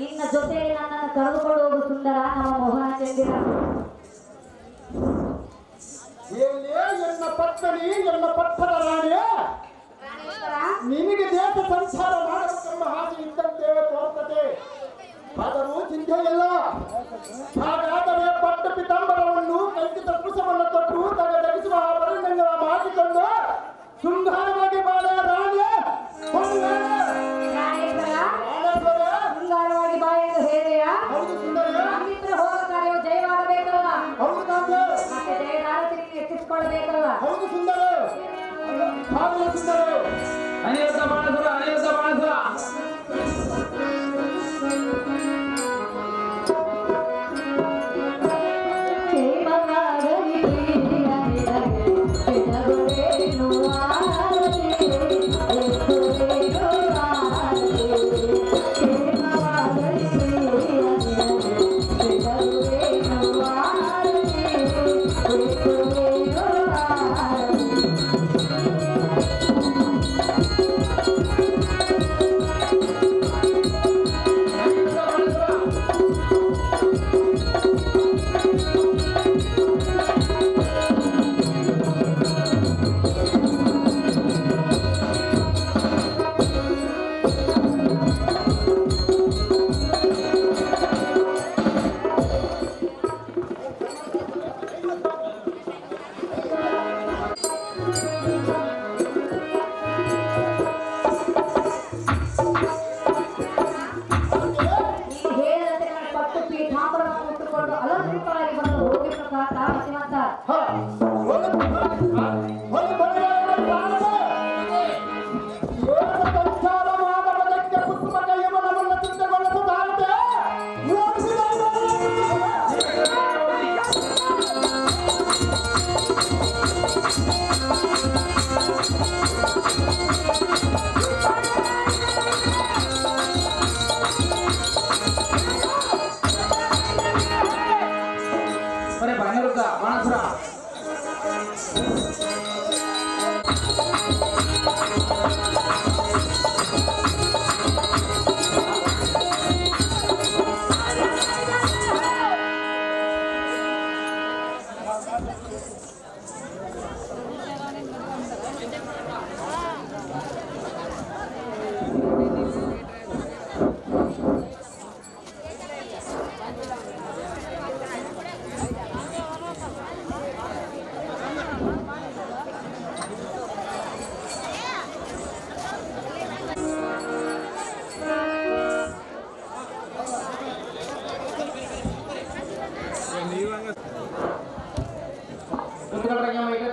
ನಿನ್ನ ಜೊತೆ ನನ್ನನ್ನು ಕರೆದುಕೊಂಡು ಹೋಗು ಸುಂದರ ನಮ್ಮ ಮೋಹನ ಚಂದಿರ. ಎನ್ನ ಪತ್ನಿ ಎನ್ನ ಪಟ್ಟಣ ರಾಣಿ, ನಿನಗೆ ದೇಶ ಸಂಸಾರ ಮಾಡಬೇಕೆಂಬ ಹಾಗೆ ಇದ್ದಂತೆ ತೋರ್ತದೆ. ಆದರೂ ಚಿಂತೆ ಇಲ್ಲ. ಹಾಗಾದರೆ ಪಟ್ಟ ಪಿತಾಂಬರವನ್ನು ಕಲ್ಪಿತ ಕುಸವನ್ನು ತೊಟ್ಟು ತಗದಗಿಸುವ ವರ್ಣಗಳ ಮಾಡಿಕೊಂಡು ಸುಂದರವಾಗಿ ಬಾಳ ರಾಣಿ ಸುಂದರವಾಗಿ ಬಾಳೆಂದು ಹೇಳಿಯ. ಹೌದು ಸುಂದರ, ಹೋಗ ಕಾರ್ಯವು ಜಯವಾಗಬೇಕಲ್ಲ. ಹೌದು ತಾಂಬೆ, ಮತ್ತೆ ಜಯರಾಜನಿಗೆ ಹೆಚ್ಚಿಸಿಕೊಳ್ಳಬೇಕಲ್ಲ. ಹೌದು ಸುಂದರ, ಹಾಗೆ ಸುಂದರ. ಅನಿರುದ್ಧ ಬಾಣಸುರ, ಅನಿರುದ್ಧ ಬಾಣಸುರ.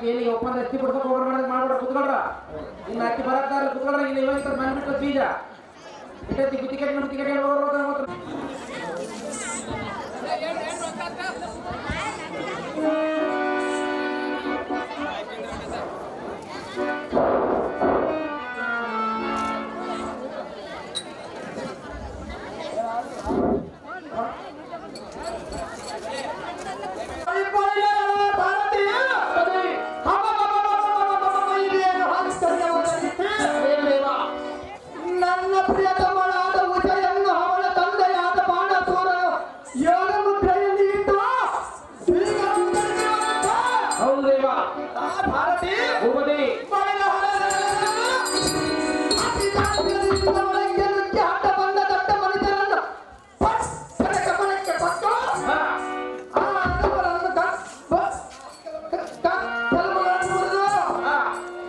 ಎಲ್ಲಿ ಒಪ್ಪಂದ ಅಕ್ಕಿ ಬಿಡ್ಬೇಕು ಹೋಗ್ರ ಮಾಡ್ಬಿಡ ಕುತ್ಕೊಳ್ರ ಇನ್ನು ಅಕ್ಕಿ ಬರತ್ತಾರ ಕುತ್ಕೊಳ್ರ ಇನ್ನು ಇವತ್ತು ಬಂದ್ಬಿಟ್ಟು ಬೀಜ ಇಟ್ಟೈತಿ ಟಿಕೆಟ್ ಹೋಗೋರು ನನ್ನ ಪ್ರಿಯತಮಳಾದ ಉದಯನ್ನು ಅವಳ ತಂದೆಯಾದ ಬಾಣಸೂರನು ಯೋಗ ಮುದ್ರೆಯಲ್ಲಿ ಇಟ್ಟು ಹೌದು ದೇವ ಭಾರತಿ ಭೂಪತಿ ಆಟ ಬಂದ ದೊಡ್ಡ ಮನುಷ್ಯರನ್ನು ಕಮಲಕ್ಕೆ ಕೊಟ್ಟು ಆ ಹಣವನ್ನು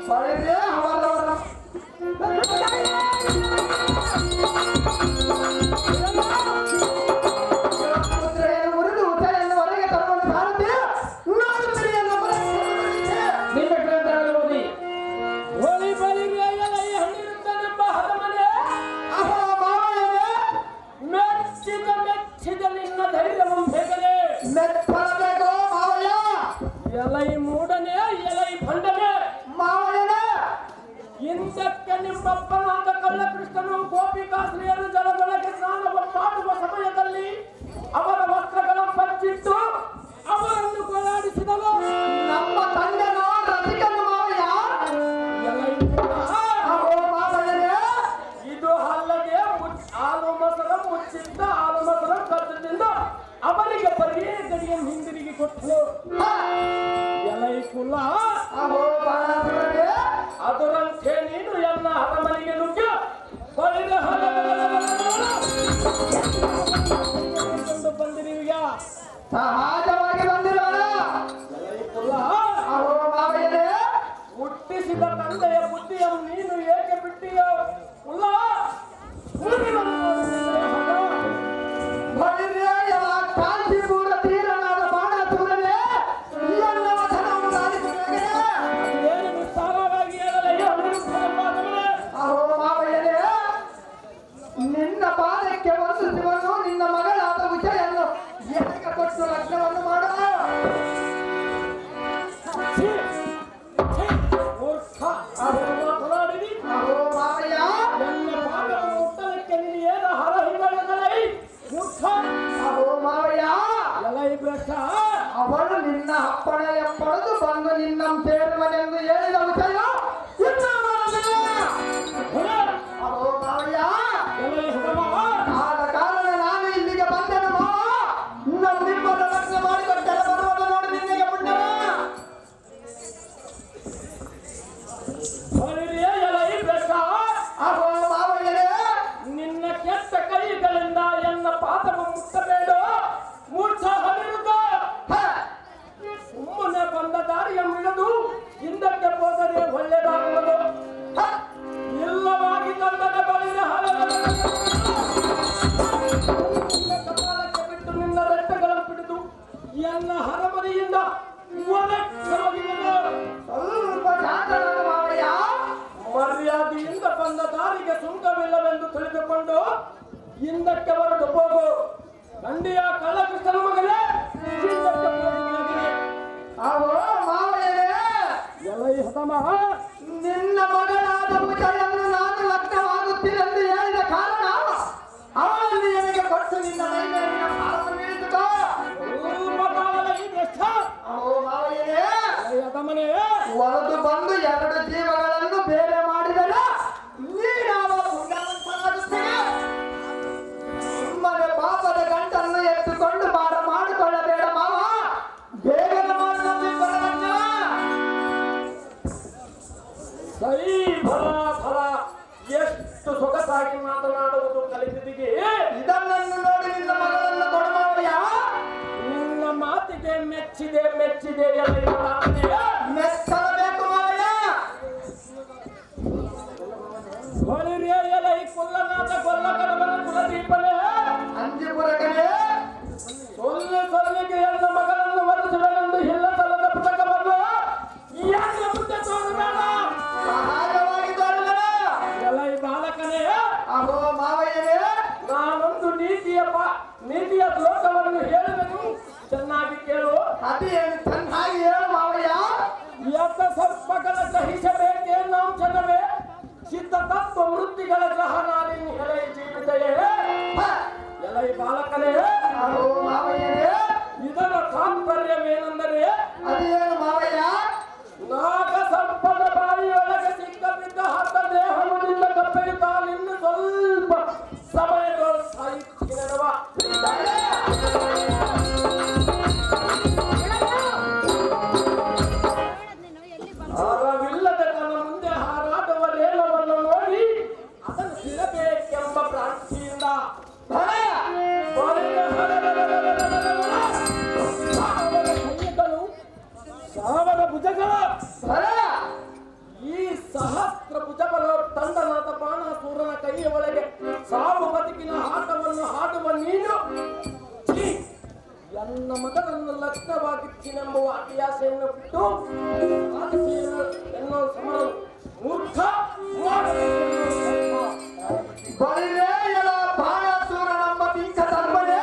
ಬಳಿದೆ ಅವರವರ ಮುದ್ರೆಯನ್ನು ಮುರಿದು ಉದಯನ್ನು ಹೊರಗೆ ತರುವಂತ ಭಾರತಿ ನಾನು ಪ್ರಿಯನ್ನು ಹೋಳಿ ಬಲಿಗೆಯಲೈ ಹಣ್ಣಿರುತ್ತನೆಂಬ ಹದಮನೆ ಅಹೋ ಮಾವಯ್ಯನೇ ಮೆಚ್ಚಿದ ನಿನ್ನ ಧೈರ್ಯವು ಬೇಗನೆ ಮೆಚ್ಚಬೇಕು ಮಾವಯ್ಯ ಎಲೈ ಮೂಡನೆ ಎಲೈ ಭಂಡನೆ ಮಾವಯ್ಯನೇ ಹಿಂದಕ್ಕೆ ನಿಮ್ಮಪ್ಪನಾದ ಕಳ್ಳಕೃಷ್ಣನು ಗೋಪಿಕಾಸ್ತ್ರೀಯರು ಜಲದೊಳಗೆ ಸ್ನಾನ ಮಾಡುವ ಸಮಯದಲ್ಲಿ ಅವರ ವಸ್ತ್ರಗಳನ್ನು ಬಚ್ಚಿಟ್ಟು ಅವರನ್ನು ಗೋಳಾಡಿಸಿದನು ನಮ್ಮ ತಂದೆನ ರಸಿಕನು ಮಾವಯ್ಯ ಎಲೈ ಮೂಡ, ಅಹೋ ಮಾವಯ್ಯನೇ ಇದು ಅಲ್ಲದೆ ಹಾಲು ಮೊಸರ ಮುಚ್ಚಿದ್ದ ಹಾಲು ಮೊಸರ ಕತ್ತದಿಂದ ಅವರಿಗೆ ಬರೀ ಗಡಿಯನ್ನು ಹಿಂದಿರುಗಿ ಕೊಟ್ಟರು ಎಲೈ ಕುಲ ಅಹೋ ಬಾಣಸುರನೇ ಅದರಂತೆ ನೀನು ಎನ್ನ ಅರಮನೆಗೆ ನುಗ್ಗಿ ಬಳಿದ ಬಂದಿರುವಿಗ ಸಹಜವಾಗಿ ಬಂದಿರೋಣ ಅಹೋ ಮಾವಯ್ಯನೇ ಹುಟ್ಟಿಸಿದ ತಂದೆಯ ಬುದ್ಧಿಯನ್ನು ನೀನು ಏಕೆ ಬಿಟ್ಟಿಯೋ ಉಲ್ಲ ಬಳಿರೆಯ ಕಾಂತಿಪುರ ತೀರನಾದ ಬಾಣಸುರನೇ ಎಲ್ಲ ವಚನವನ್ನು ಆಲಿಸಬೇಕೇ ಅದೇನು ವಿಸ್ತಾರವಾಗಿ ಹೇಳಲಯ್ಯ ಅಹೋ ಮಾವಯ್ಯನೇ ನಿನ್ನ ಪಾದಕ್ಕೆ ಒಂದು ಶಿವನು ನಿನ್ನ ಮಗಳಾದ ವಿಜಯನ್ನು ಏಕ ಕೊಟ್ಟು ಲಗ್ನವನ್ನು ಮಾಡ ಮಾತನಾಡಿದಿ ಅಹೋ ಮಾವಯ್ಯ ನನ್ನ ಪಾದವನ್ನು ಮುಟ್ಟಲಿಕ್ಕೆ ನೀನು ಏನು ಹರ ಹಿಂಗಲೈ ಮುಟ್ಟ ಅಹೋ ಮಾವಯ್ಯ ಎಲೈ ಭ್ರಷ್ಟ ಅವಳು ನಿನ್ನ ಅಪ್ಪಣೆಯ ಪಡೆದು ಬಂದು ನಿನ್ನ ಸೇರುವನೆಂದು ಹೇಳಿದ ವಿಷಯ ಇನ್ನೂ ಬರಲಿಲ್ಲ. ಅಹೋ ಮಾವಯ್ಯ ಎಲೈ ಹುಡುಗ ಆದ ಕಾರಣ ನಾನು ಇಲ್ಲಿಗೆ ಬಂದೆನು ಮಾವ ನಿಮ್ಮನ್ನು ಲಗ್ನ ಮಾಡಿಕೊಟ್ಟರೆ ಬರುವುದು ನೋಡಿ ನಿನ್ನೆಗೆ ಪುಣ್ಯ ಎಲೈ ಭ್ರಷ್ಟ ಅಹೋ ಮಾವಯ್ಯರೇ ನಿನ್ನ ಕೆಟ್ಟ ಕೈಗಳಿಂದ ಎನ್ನ ಪಾದವು ಮುಟ್ಟಬೇಡ ಮೂರ್ಛ ಹರಿರುತ್ತ ಸುಮ್ಮನೆ ಬಂದ ದಾರಿಯ ಮಿಡಿದು ಹಿಂದಕ್ಕೆ ಹೋದರೆ ಒಳ್ಳೆಯದಾಗುವುದು ಇಲ್ಲವಾಗಿ ತಂದದ ಬಳಿದ ಕಪಾಲಕ್ಕೆ ಬಿಟ್ಟು ನಿನ್ನ ರೆಟ್ಟೆಗಳನ್ನು ಬಿಡಿದು ಎನ್ನ ಹರಮನೆಯಿಂದ ಹೊರಕ್ಕೆ ಹೋಗಿದೆನು. ಸ್ವಲ್ಪ ಶಾಂತನಾದ ಮಾವಯ್ಯ ಮರ್ಯಾದೆಯಿಂದ ಬಂದ ದಾರಿಗೆ ಸುಂಕವಿಲ್ಲವೆಂದು ತಿಳಿದುಕೊಂಡು ಹಿಂದಕ್ಕೆ ಹೊರಟು ಹೋಗು ದಂಡಿಯ ಕಳ್ಳಕೃಷ್ಣನ ಮಗನೇ ಹಿಂದಕ್ಕೆ ಹೋಗಿ ಅಹೋ ಮಾವಯ್ಯರೇ ಎಲೈ ಹತಮ ನಿನ್ನ ಮಗಳಾದ ವಿಜಯನ್ನು ನಾನು ಲಗ್ನವಾಗುತ್ತೀನೆಂದು ಹೇಳಿದ ಕಾರಣ ಅವಳನ್ನು ನನಗೆ ಕೊಟ್ಟು ನಿನ್ನ ಮೈ ಮೇಲಿನ ಭಾರವನ್ನು ನಿಲ್ಲಿಸಿಕೋ ರೂಪಕಾಲೈ ಭ್ರಷ್ಟ ಅಹೋ ಮಾವಯ್ಯರೇ ಎಲೈ ಹತಮನೇ ಒಳದು ಬಂದು ಎರಡು ಜೀವಗಳನ್ನು ಬೇರೆ ಮಾಡಿದರೆ ನೀನಾವ ಪುಣ್ಯವಂತನಾಗುತ್ತೀಯ ಸುಮ್ಮನೆ ಪಾಪದ ಗಂಟನ್ನು ಎತ್ತುಕೊಂಡು ಮಾಡಿಕೊಳ್ಳಬೇಡ ಮಾವ ಬೇಗನೆ ಮಾಡಿಕೊಳ್ಳ ಸೈ ಫಲ ಫಲ ಎಷ್ಟು ಸೊಗಸಾಗಿ ಮಾತನಾಡುವುದು ಕಲಿತಿದ್ದೀಗೆ ಇದನ್ನು ನೋಡಿ ನಿನ್ನ ಮಗಳನ್ನು ಕೊಡು ಮಾವಯ್ಯ ನಿನ್ನ ಮಾತಿಗೆ ಮೆಚ್ಚಿದೆ ಎಲೈ ಹತಮನೇ ಮೆಚ್ಚಬೇಕು ಮಾವಯ್ಯ ಹೊಳಿರಿಯ ಎಲೈ ಕುಲ್ಲನಾಥ ಕೊಲ್ಲಕರವನ ಕುಲದೀಪನೇ ಅಂಜಿಪುರಕನೇ ಸೊಲ್ಲಿಗೆ ಎಲ್ಲ ಮಗಳನ್ನು ವರಿಸುವೆನೆಂದು ಇಲ್ಲ ಸಲ್ಲದ ಪುಸ್ತಕವನ್ನು ಹೆಚ್ಚಿನೆಂಬುವ ಅತ್ಯಾಸೆಯನ್ನು ಬಿಟ್ಟು ಸಾಧಿಸಿರು ಎನ್ನುವ ಸಮರ ಮೂರ್ಖ ಬಳಿರೇಯಲ ಬಾಣಾಸುರನೆಂಬ ಬಿಂಕ ಧರ್ಮನೇ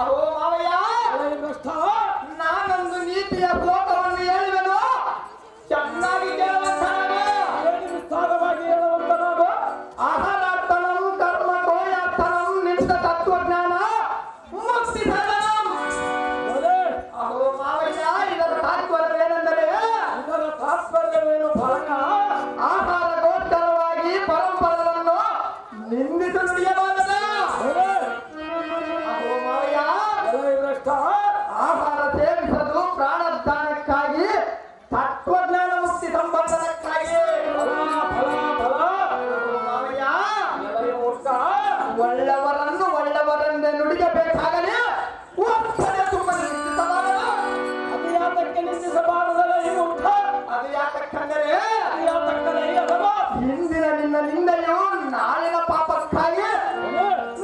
ಅಹೋ ಮಾವಯ್ಯ, ನಾನೊಂದು ನೀತಿಯ ಶ್ಲೋಕವನ್ನು ಹೇಳುವೆನು, ಚೆನ್ನಾಗಿ ವಿಸ್ತಾರವಾಗಿ ಹೇಳುವಂತನಾಗೋ. ಆಹಾರಾರ್ಥನಂ ಕರ್ಮ ಗೋಯಾರ್ಥನಂ ನಿತ್ಯ ತತ್ವಜ್ಞಾನ ಮುಕ್ತಿ ಸಾಧನಂ. ಅಹೋ ಮಾವಯ್ಯ, ಇದರ ತಾತ್ಪರ್ಯವೇನೆಂದರೆ ಇದರ ತಾತ್ಪರ್ಯವೇನು ಫಲಕ? ಆಹಾರ ಗೋಚರವಾಗಿ ಪರಂಪರವನ್ನು ನಿಂದಿಸಿ ನುಡಿಯಬಾರದು. ಅಹೋ ಮಾವಯ್ಯ, ಆಹಾರ ಸೇವಿಸಲು ಪ್ರಾಣದಾನಕ್ಕಾಗಿ, ತತ್ವಜ್ಞಾನ ಮುಕ್ತಿ ಸಂಬಂಧನಕ್ಕಾಗಿ. ಮಾವಯ್ಯ, ಒಳ್ಳೆವರನ್ನು ಒಳ್ಳೆವರೆಂದೇ ನುಡಿಯಬೇಕಾಗಲಿ, ಒಬ್ಬನೇ ಸುಮ್ಮನೆ ನಿಂದಿಸಬಾರದು. ಅದು ಯಾತಕ್ಕೆ ನಿಂದಿಸಬಾರದಲ್ಲ ಈ ಮೂರ್ಖ? ಅದು ಯಾತಕ್ಕಂದರೆ ಅದು ಯಾತಕ್ಕಲ್ಲ ಈ ಅಧಮ? ಇಂದಿನ ನಿನ್ನ ನಿಂದೆಯು ನಾಳಿನ ಪಾಪಕ್ಕಾಗಿ,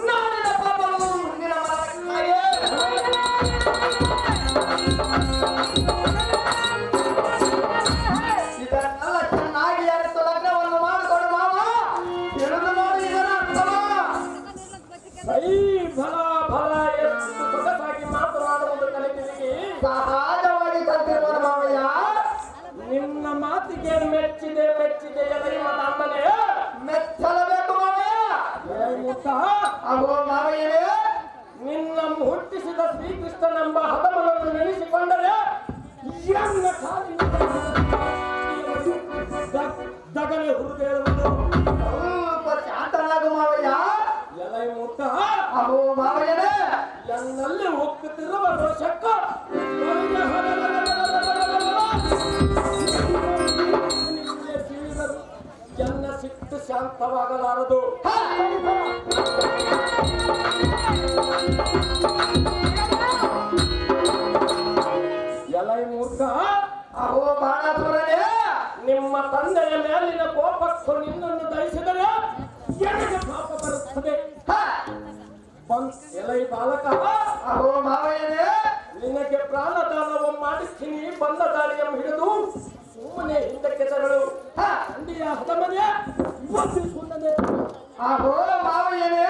ನಾಳಿನ ಪಾಪವು ಮುಂದಿನ ಮರಣಕ್ಕಾಗಿ. ಇದನ್ನೆಲ್ಲ ಚೆನ್ನಾಗಿ ಅರಿತು ಲಗ್ನವನ್ನು ಮಾಡಿಕೊಡು ಮಾವ. ತಿಳಿದು ನೋಡಿ ಇದರ ಅರ್ಥವ. ಸೈ ಫಲ ಫಲ ಎಷ್ಟು ಸೊಗಸಾಗಿ ಮಾತನಾಡುವುದು ಕಲಿತಿದ್ದೀರಿ. ಸಹಜವಾಗಿ ಕಲ್ತಿರುವ ಮಾವಯ್ಯ. ನಿನ್ನ ಮಾತಿಗೆ ಮೆಚ್ಚಿದೆ ಮೆಚ್ಚಿದೆ ಎಲೈ ಮದಾಂಬನೆ. ಮೆಚ್ಚಲಬೇಕು ಮಾವಯ್ಯ. ಅಗೋ ಮಾವಯ್ಯನೇ, ನಿನ್ನ ಹುಟ್ಟಿಸಿದ ಶ್ರೀಕೃಷ್ಣನೆಂಬ ಹದಮನನ್ನು ನೆನೆಸಿಕೊಂಡರೆ ಎನ್ನ ಕಾಲಿನಿಂದ ದಗನೆ ಹುರಿದೇಳುವುದು. ಸ್ವಲ್ಪ ಶಾಂತನಾಗು ಮಾವಯ್ಯ. ಎಲೈ ಮುತ್ತ ಅಗೋ ಮಾವಯ್ಯನೇ, ಎನ್ನಲ್ಲಿ ಹೋಗುತ್ತಿರುವ ರೋಷಕ್ಕ ಎನ್ನ ಸಿಟ್ಟು ಶಾಂತವಾಗಲಾರದು. ಎಲೈ ಮೂರ್ಖ, ಅಗೋ ಬಾಣಾಸುರನೇ, ನಿಮ್ಮ ತಂದೆಯ ಮೇಲಿನ ಕೋಪಕ್ಕೂ ನಿನ್ನನ್ನು ದಯಿಸಿದರೆ ಎನಗೆ ಪಾಪ ಬರುತ್ತದೆ. ಎಲೈ ಬಾಲಕ, ಅಗೋ ಮಾವಯ್ಯನೇ, ನಿನಗೆ ಪ್ರಾಣದಾನವ ಮಾಡಿಸ್ತೀನಿ, ಬಂದ ದಾಳಿಯನ್ನು ಹಿಡಿದು ಸುಮ್ಮನೆ ಹಿಂದಕ್ಕೆ ತರಳು. ಅಂಡಿಯ ಹದಮನೆ ಇವತ್ತಿಸುತ್ತದೆ. ಅಗೋ ಮಾವಯ್ಯನೇ,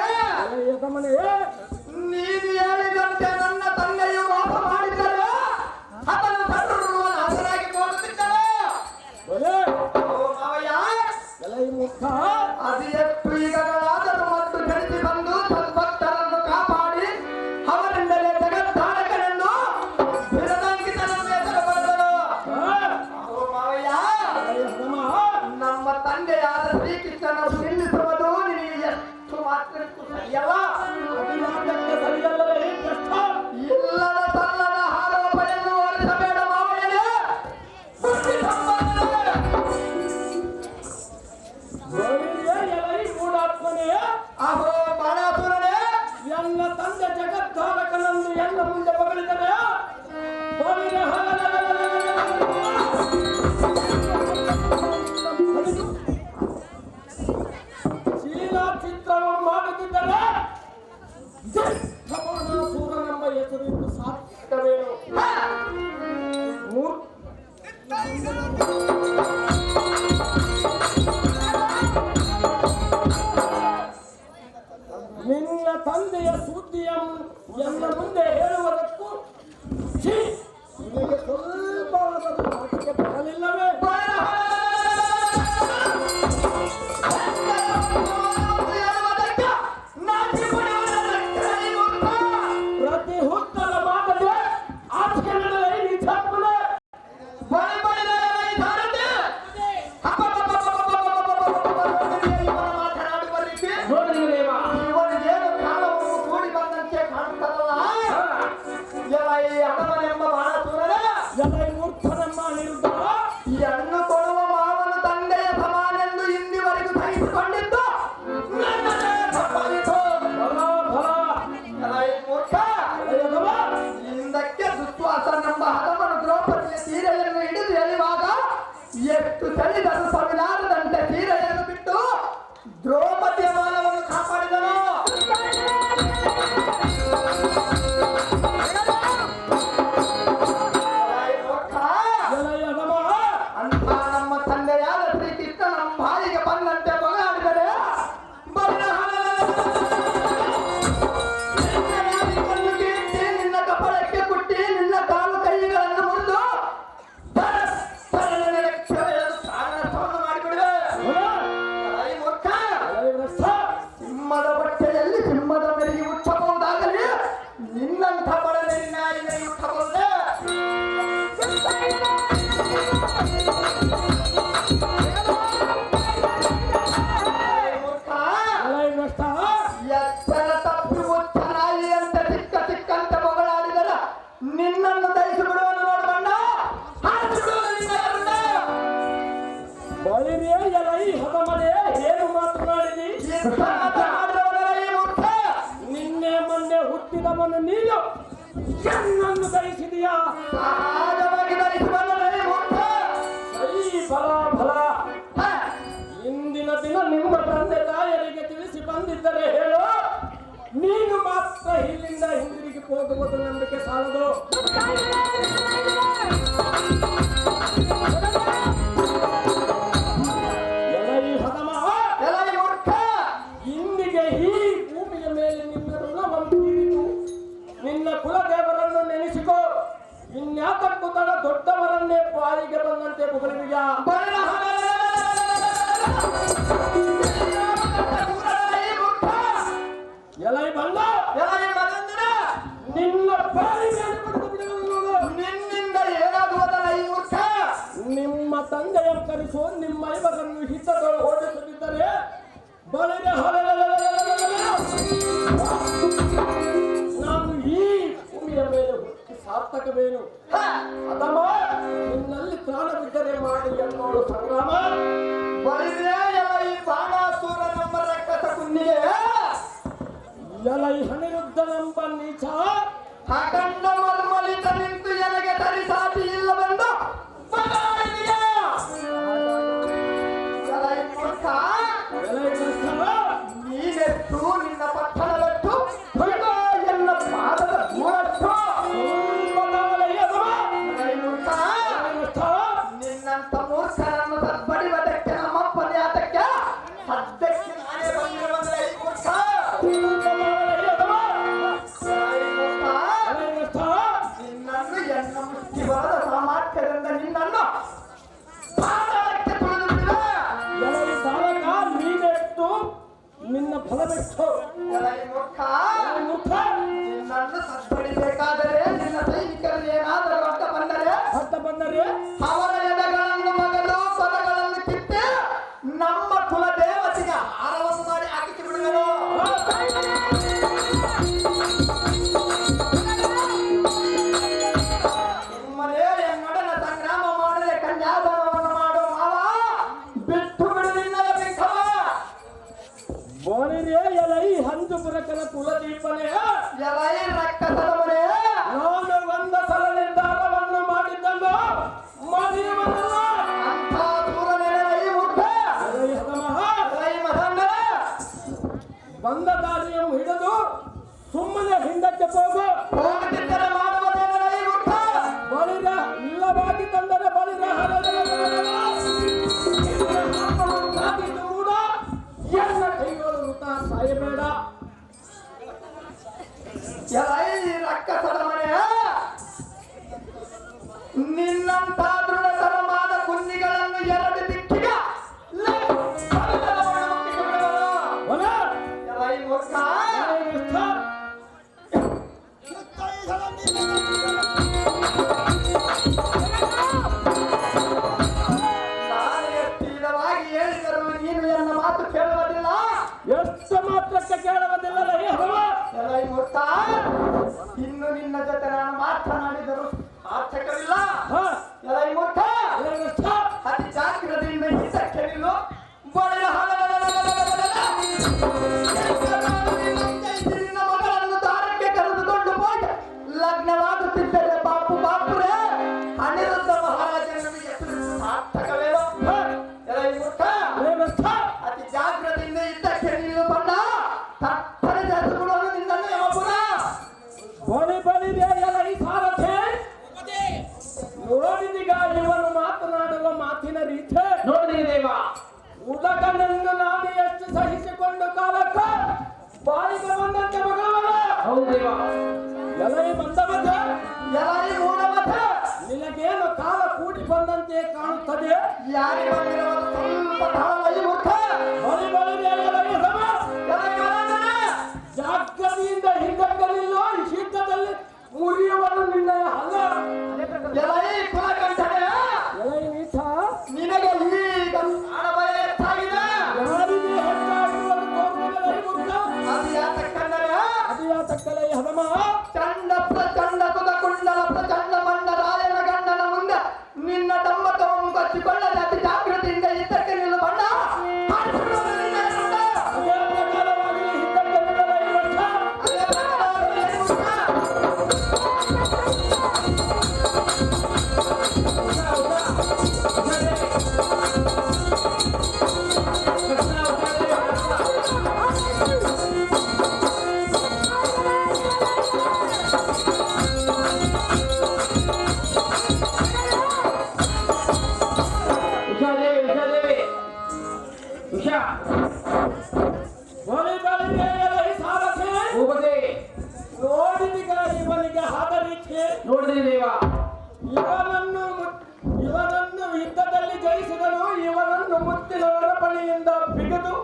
ಹದಮನೆ, ನೀನು ಹೇಳಿದಂತೆ ನನ್ನ ತಂದೆಯು ಪಾಪ ಮಾಡಿದ್ದರೆ ಅದನ್ನು ತರುವುದು ಹಸರಾಗಿ ತೋರುತ್ತಿದ್ದರೆ. ಅಗೋ ಮಾವಯ್ಯ, ಎಲೈ ಮುಖ, ಅದು ಎಷ್ಟು ಈಗಲಾದರೂ ಮತ್ತು ಗಳಿಸಿ ಬಂದು ಸದ್ಭಕ್ತರನ್ನು ಕಾಪಾಡಿ ಅವರಿಂದಲೇ ಜಗತ್ತಾರಕನೆಂದು ಬಿರದಂಕಿತನನ್ನು ಹೆಸರು ಪಡೆದರು. ಅಗೋ ಮಾವಯ್ಯ, ನಮ್ಮ ತಂದೆಯಾದ ಶ್ರೀಕೃಷ್ಣನ ನಿಲ್ಲಿಸುವುದು ನಿನಗೆ ಎಷ್ಟು ಮಾತ್ರಕ್ಕೂ ಸರಿಯಲ್ಲ. ಅಭಿಮಾನಕ್ಕೆ ಸರಿಯಲ್ಲವೇ ಕಷ್ಟ. ಇಲ್ಲದ ಸಲ್ಲದ ಆರೋಪವನ್ನು ಹೊರಿಸಬೇಡ ಮಾವಯ್ಯನೇ. ಬುದ್ಧಿ ಸಂಪಾದನೆ. ಎಲೈ ಮೂಢಾತ್ಮನೇ, ಅಹೋ ಬಾಣಾಸುರನೇ, ಎನ್ನ ತಂದೆ ಜಗತ್ತಾರಕನನ್ನು ಎನ್ನ ಮುಂದೆ ಬಗಳಿದರೆ ಶೀಲಾ ಚಿತ್ರವನ್ನು ಮಾಡುತ್ತಿದ್ದರೆ ಸೂರನೆಂಬ ಹೆಸರಿಟ್ಟು ಸಾರ್ಥಕವೇನು? ನಿನ್ನ ತಂದೆಯ ಸುದ್ದಿಯನ್ನು ಎನ್ನ ಮುಂದೆ ಹೇಳುವುದಕ್ಕೂ ಛೀ, ನಿನಗೆ ಸ್ವಲ್ಪ ಮಾತಿಗೆ ಬರಲಿಲ್ಲವೇ? ಪ್ರತಿ ಹುತ್ತಲ ಮಾತದೆ ಆಚೆ ನಡೆದರೆ ನಿಜಾತ್ಮನೆ. ಇವನಿಗೇನು ಕಾಲವನ್ನು ಕೂಡಿ ಬಂದಂತೆ ಕಾಣುತ್ತದಲ್ಲ. ಎಂಬ ಬಾಣಾಸುರನೇ, ಎಲೈ ಮೂರ್ಖನೆಂಬ ನಿರ್ಧಾರ ಹೆಣ್ಣು ಕೊಡುವ ಮಾವನ ತಂದೆಯ ಸಮಾನೆಂದು ಇಂದಿವರೆಗೂ ಸಹಿಸಿಕೊಂಡಿದ್ದು ನನ್ನದೇ ತಪ್ಪಾಯಿತು. ಎಲೈ ಮೂರ್ಖ, ಹಿಂದಕ್ಕೆ ದುಶ್ವಾಸನೆಂಬ ಹದಮನು ದ್ರೌಪದಿಯ ಸೀರೆಯನ್ನು ಹಿಡಿದು ಎಳೆಯುವಾಗ ಎಷ್ಟು ಸರಿದರು ಸವಿಲಾರದಂತೆ ಸೀರೆಯನ್ನು ಬಿಟ್ಟು ದ್ರೌಪದಿಯ ಮಾನವನ್ನು ಕಾಪಾಡಿದನು. ದಯಿಸಿ ಬಿಡುವನ್ನು ನೋಡ್ಕೊಂಡ ಹಾರಿಸಿ ಬಿಡುವುದು ನಿನ್ನ ಗಂಡ. ಬಳಿರೇ ಎಲೈ ಹದಮನೆ ಏನು ಮಾತನಾಡಿದಿ? ಇಂಥ ಮಾತನಾಡಿದವನಲ್ಲ ಈ ಮೂರ್ಖ. ನಿನ್ನೆ ಮೊನ್ನೆ ಹುಟ್ಟಿದವನು ನೀನು ಹೆಣ್ಣನ್ನು ದಯಿಸಿದೀಯಾ? ಸಹಜವಾಗಿ ದಯಿಸುವನಲ್ಲ ಈ ಮೂರ್ಖ. ಸೈ ಫಲ ಫಲ. ಹ, ಇಂದಿನ ದಿನ ನಿಮ್ಮ ತಂದೆ ತಾಯರಿಗೆ ತಿಳಿಸಿ ಬಂದಿದ್ದರೆ ಹೇಳು, ನೀನು ಮಾತ್ರ ಇಲ್ಲಿಂದ ಹಿಂದಿರುಗಿ ಹೋಗುವುದು ನಂಬಿಕೆ ಸಾಲದು. ಎಲೈ ಹದಮ, ಎಲ್ಲ ಈ ಮೂರ್ಖ. ಇಂದಿಗೆ ಈ ಭೂಮಿಯ ಮೇಲೆ ನಿನ್ನ ಋಣವನ್ನು ತೀರಿತು. ನಿನ್ನ ಕುಲದೇವರನ್ನು ನೆನೆಸಿಕೋ. ಇನ್ಯಾತಕ್ಕೂ ತಡ ದೊಡ್ಡವರನ್ನೇ ಬಾಯಿಗೆ ಬಂದಂತೆ ಬುಗಳಿವಿಯ. ಬರಲ ಈ ಮೂರ್ಖ. ಎಲೈ ಬಂದ, ಎಲ್ಲ ಈ ಮಗಂದಿನ ನಿನ್ನ ಬಾಯಿ ಮೇಲೆ ಬಡಿದು ಬಿಡುವುದು ನೋಡು. ನಿನ್ನಿಂದ ಏನಾಗುವುದಲ್ಲ ಈ ಮೂರ್ಖ. ನಿಮ್ಮ ತಂದೆಯ ಕರೆಸು, ನಿಮ್ಮ ಐವರನ್ನು ಹಿತಗಳು ಓಡಿಸದಿದ್ದರೆ ಬಳಿದ ನಾನು ಈ ಭೂಮಿಯ ಮೇಲೆ ಹುಟ್ಟಿ ಸಾರ್ಥಕವೇನು? ಹ, ಅದಮ್ಮ ನಿನ್ನಲ್ಲಿ ಪ್ರಾಣವಿದ್ದರೆ ಮಾಡಿ ಅನ್ನೋಳು ಸಂಗ್ರಾಮ. ಬಳಿದೇ ಎಲ್ಲ ಈ ಬಾಣಾಸುರ ನಮ್ಮ ರಕ್ಕಸ ಕುನ್ನಿಗೆ ಎಲೈ ಅನಿರುದ್ಧನೆಂಬ ನೀಚ ಅಖಂಡ ಮಲ್ಮಲಿತ ನಿಂತು ಎನಗೆ ತರಿಸಾಟಿ ಇಲ್ಲ ಬಂದು ಬಗಾಡಿದೆಯಾ? ಎಲ್ಲ ಈ ಮೂರ್ಖ. ಎಲೈ ಕೃಷ್ಣ, ನೀನೆತ್ತು ನಿನ್ನ ಪಟ್ಟಣವೆತ್ತು ಹೊರಗ ಎನ್ನ ಪಾದದ ದೂರಟ್ಟು. ನಿನ್ನಂತ ಮೂರ್ಖನನ್ನು ಸದ್ಬಡಿವದಕ್ಕೆ ನಮ್ಮಪ್ಪ ನ್ಯಾತಕ್ಕೆ ಸದ್ಯಕ್ಕೆ ನಾನೇ ಬಂದಿರುವಂತ ಈ ಮೂರ್ಖ. ನಿನ್ನನ್ನು ಎನ್ನ ಮುಷ್ಟಿವಾದ ಸಾಮರ್ಥ್ಯದಿಂದ ನಿನ್ನನ್ನು ಪಾತಾಳಕ್ಕೆ ತುಳಿದು ಬಿಡುವೆ. ಎಲೈ ಬಾಲಕ, ನೀನೆಷ್ಟು ನಿನ್ನ ಫಲವೆಷ್ಟು? ಎಲ್ಲ ಈ ಮೂರ್ಖ. ಮುಖ ನಿನ್ನನ್ನು ಸದ್ಬಡಿಬೇಕಾದರೆ ನಿನ್ನ ಸೈನಿಕರು ಏನಾದರೂ ಅಡ್ಡ ಬಂದರೆ ಹತ್ತ ಬಂದರೆ ಅವರ ಎದೆಗಳನ್ನು ಮಗಲು ಪದಗಳನ್ನು ಕಿತ್ತೆ ನಮ್ಮ ಕುಲ ದೇವತೆಗೆ ಹಾರವನ್ನು ಮಾಡಿ ಹಾಕಿಸಿ ಬಿಡುವರು. ನಿಮ್ಮನೇ ಎನ್ನೊಡನ ಸಂಗ್ರಾಮ ಮಾಡದೆ ಕನ್ಯಾದಾನವನ್ನು ಮಾಡೋ ಮಾವ ಬಿಟ್ಟು ಬಿಡು ನಿನ್ನ ಬಿಂಕವ. ಬೋನಿರೇ ಎಲೈ ಹಂಜುಪುರಕನ ಕುಲದೀಪನೇ, ಎಲೈ ರಕ್ಕಸದ ಮನೆ. ನಾನು ಒಂದ ಸಲ ನಿರ್ಧಾರವನ್ನು ಮಾಡಿದ್ದನ್ನು ಮರೆಯುವುದಿಲ್ಲ. ಅಂಥ ಸೂರನೆಯ ಈ ಮೂರ್ಖ. ಎಲೈ ಹದಮಃ, ಎಲೈ ಮಹಂಗ. ಬಂದ ದಾರಿಯನ್ನು ಹಿಡಿದು ಸುಮ್ಮನೆ ಹಿಂದಕ್ಕೆ ಹೋಗು. ಹೋಗುತ್ತಿದ್ದರೆ ಮಾಡುವುದೇನಲ್ಲ ಈ ಮೂರ್ಖ. ಬಳಿರ ಇಲ್ಲವಾಗಿ ತಂದರೆ ಬಳಿರ ಸಾಗಿದ್ದು ಮೂಡ ಎಲ್ಲ ಕೈಗಳು ಋತ ಸಾಯಬೇಡ. ಎಲೈ ರಕ್ಕಸದ ಮನೆ. ನಿನ್ನಂಥ ದೃಢತರವಾದ ಕುನ್ನಿಗಳನ್ನು ಎರಡು ದಿಕ್ಕಿಗೆ ಹೊಲ ಎಲೈ ಮೂರ್ಖ. ನಿಷ್ಠ ನಾನು ಎಷ್ಟಿದವಾಗಿ ಹೇಳಿದರು ನೀನು ಎನ್ನ ಮಾತು ಕೇಳುವುದಿಲ್ಲ. ಎಷ್ಟು ಮಾತ್ರಕ್ಕೆ ಕೇಳುವುದಿಲ್ಲ. ಎಲೈ ಮೂರ್ಖ. ಇನ್ನು ನಿನ್ನ ಜೊತೆ ನಾನು ಮಾತನಾಡಿದರು ಸಾರ್ಥಕವಿಲ್ಲ. ಎಲೈ ಮೂರ್ಖ. ಅತಿ ಜಾಗ್ರತೆಯಿಂದ ಹಿಂದಕ್ಕೆ ನಿಲ್ಲು. ಬಳಿಯ ನಿನ್ನ ಮಗಳನ್ನು ದಾರಕ್ಕೆ ಕರೆದುಕೊಂಡು ಹೋಗಿ ಲಗ್ನವಾಗುತ್ತಿದ್ದರೆ ಬಾಪು ಬಾಪುರೇ ಅನಿರುದ್ಧ ಮಹಾರಾಜನನ್ನು ಹೆಸರು ಸಾರ್ಥಕವೇನೋ. ಎಲೈ ಮೂರ್ಖ. ಅತಿ ಜಾಗ್ರತೆಯಿಂದ ಇದ್ದಕ್ಕೆ ನಿಲ್ಲು ಬಣ್ಣ ತಪ್ಪನೆ ಜಾತುಗಳು ನಿನ್ನನ್ನು ಯಾವಪುರ. ಬಳಿ ಬಳಿದೆ ಎಲೈ ಸಾರಥಿ, ನೋಡಿದೀಗ ಇವನು ಮಾತನಾಡುವ ಮಾತಿನ ರೀತಿ ನೋಡಿದೀನಿ ದೇವ. ಉಡಕನನ್ನು ನಾನು ಎಷ್ಟು ಸಹಿಸಿಕೊಂಡು ಕಾಲಕ್ಕ ಬಾಯಿಗೆ ಬಂದಂತೆ ಮಗವನ. ಹೌದು ದೇವ. ಎಲೈ ಬಂದವದ, ಎಲೈ ಮೂಢಮತ. ನಿನಗೇನು ಕಾಲ ಕೂಡಿ ಬಂದಂತೆ ಕಾಣುತ್ತದೆ. ಯಾರಿಗೆ ಬಂದಿರುವುದು ಸ್ವಲ್ಪ ತಾಳಲ್ಲ ಈ ಮೂರ್ಖ. ಬಳಿ ಬಳಿದೆ ಎಲೈ ಸಮ, ಎಲೈ ಮಹಾರಾಜನ. ಜಾಗ್ರತೆಯಿಂದ ಹಿಂದಕ್ಕೆ ನಿಲ್ಲೋ. ಈ ಶೀಘ್ರದಲ್ಲಿ ಮುರಿಯುವನು ನಿನ್ನಯ ಹಲ್ಲ. ಎಲೈ ಕುಲಕಂಠನೆ. ಎಲೈ ನೀಚ, ನಿನಗೆ ಈಗ ಹಣಬಲ ಹೆಚ್ಚಾಗಿದೆ. ಯಾರಿಗೆ ಹೆಚ್ಚಾಗಿರುವುದು ತೋರುವುದಿಲ್ಲ ಈ ಮೂರ್ಖ. ಅದು ಯಾತಕ್ಕಂದರೆ ಅದು ಯಾತಕ್ಕಲೈ ಹದಮ, ಚಂಡ ಪ್ರಚಂಡ ತುದ ಕುಂಡಲ ಪ್ರಚಂಡ ಮಣ್ಣ ಇವನನ್ನು ಯುದ್ಧದಲ್ಲಿ ಜಯಿಸಿದನು. ಇವನನ್ನು ಮುತ್ತಿನ ನರಪಣಿಯಿಂದ ಬಿಗಿದು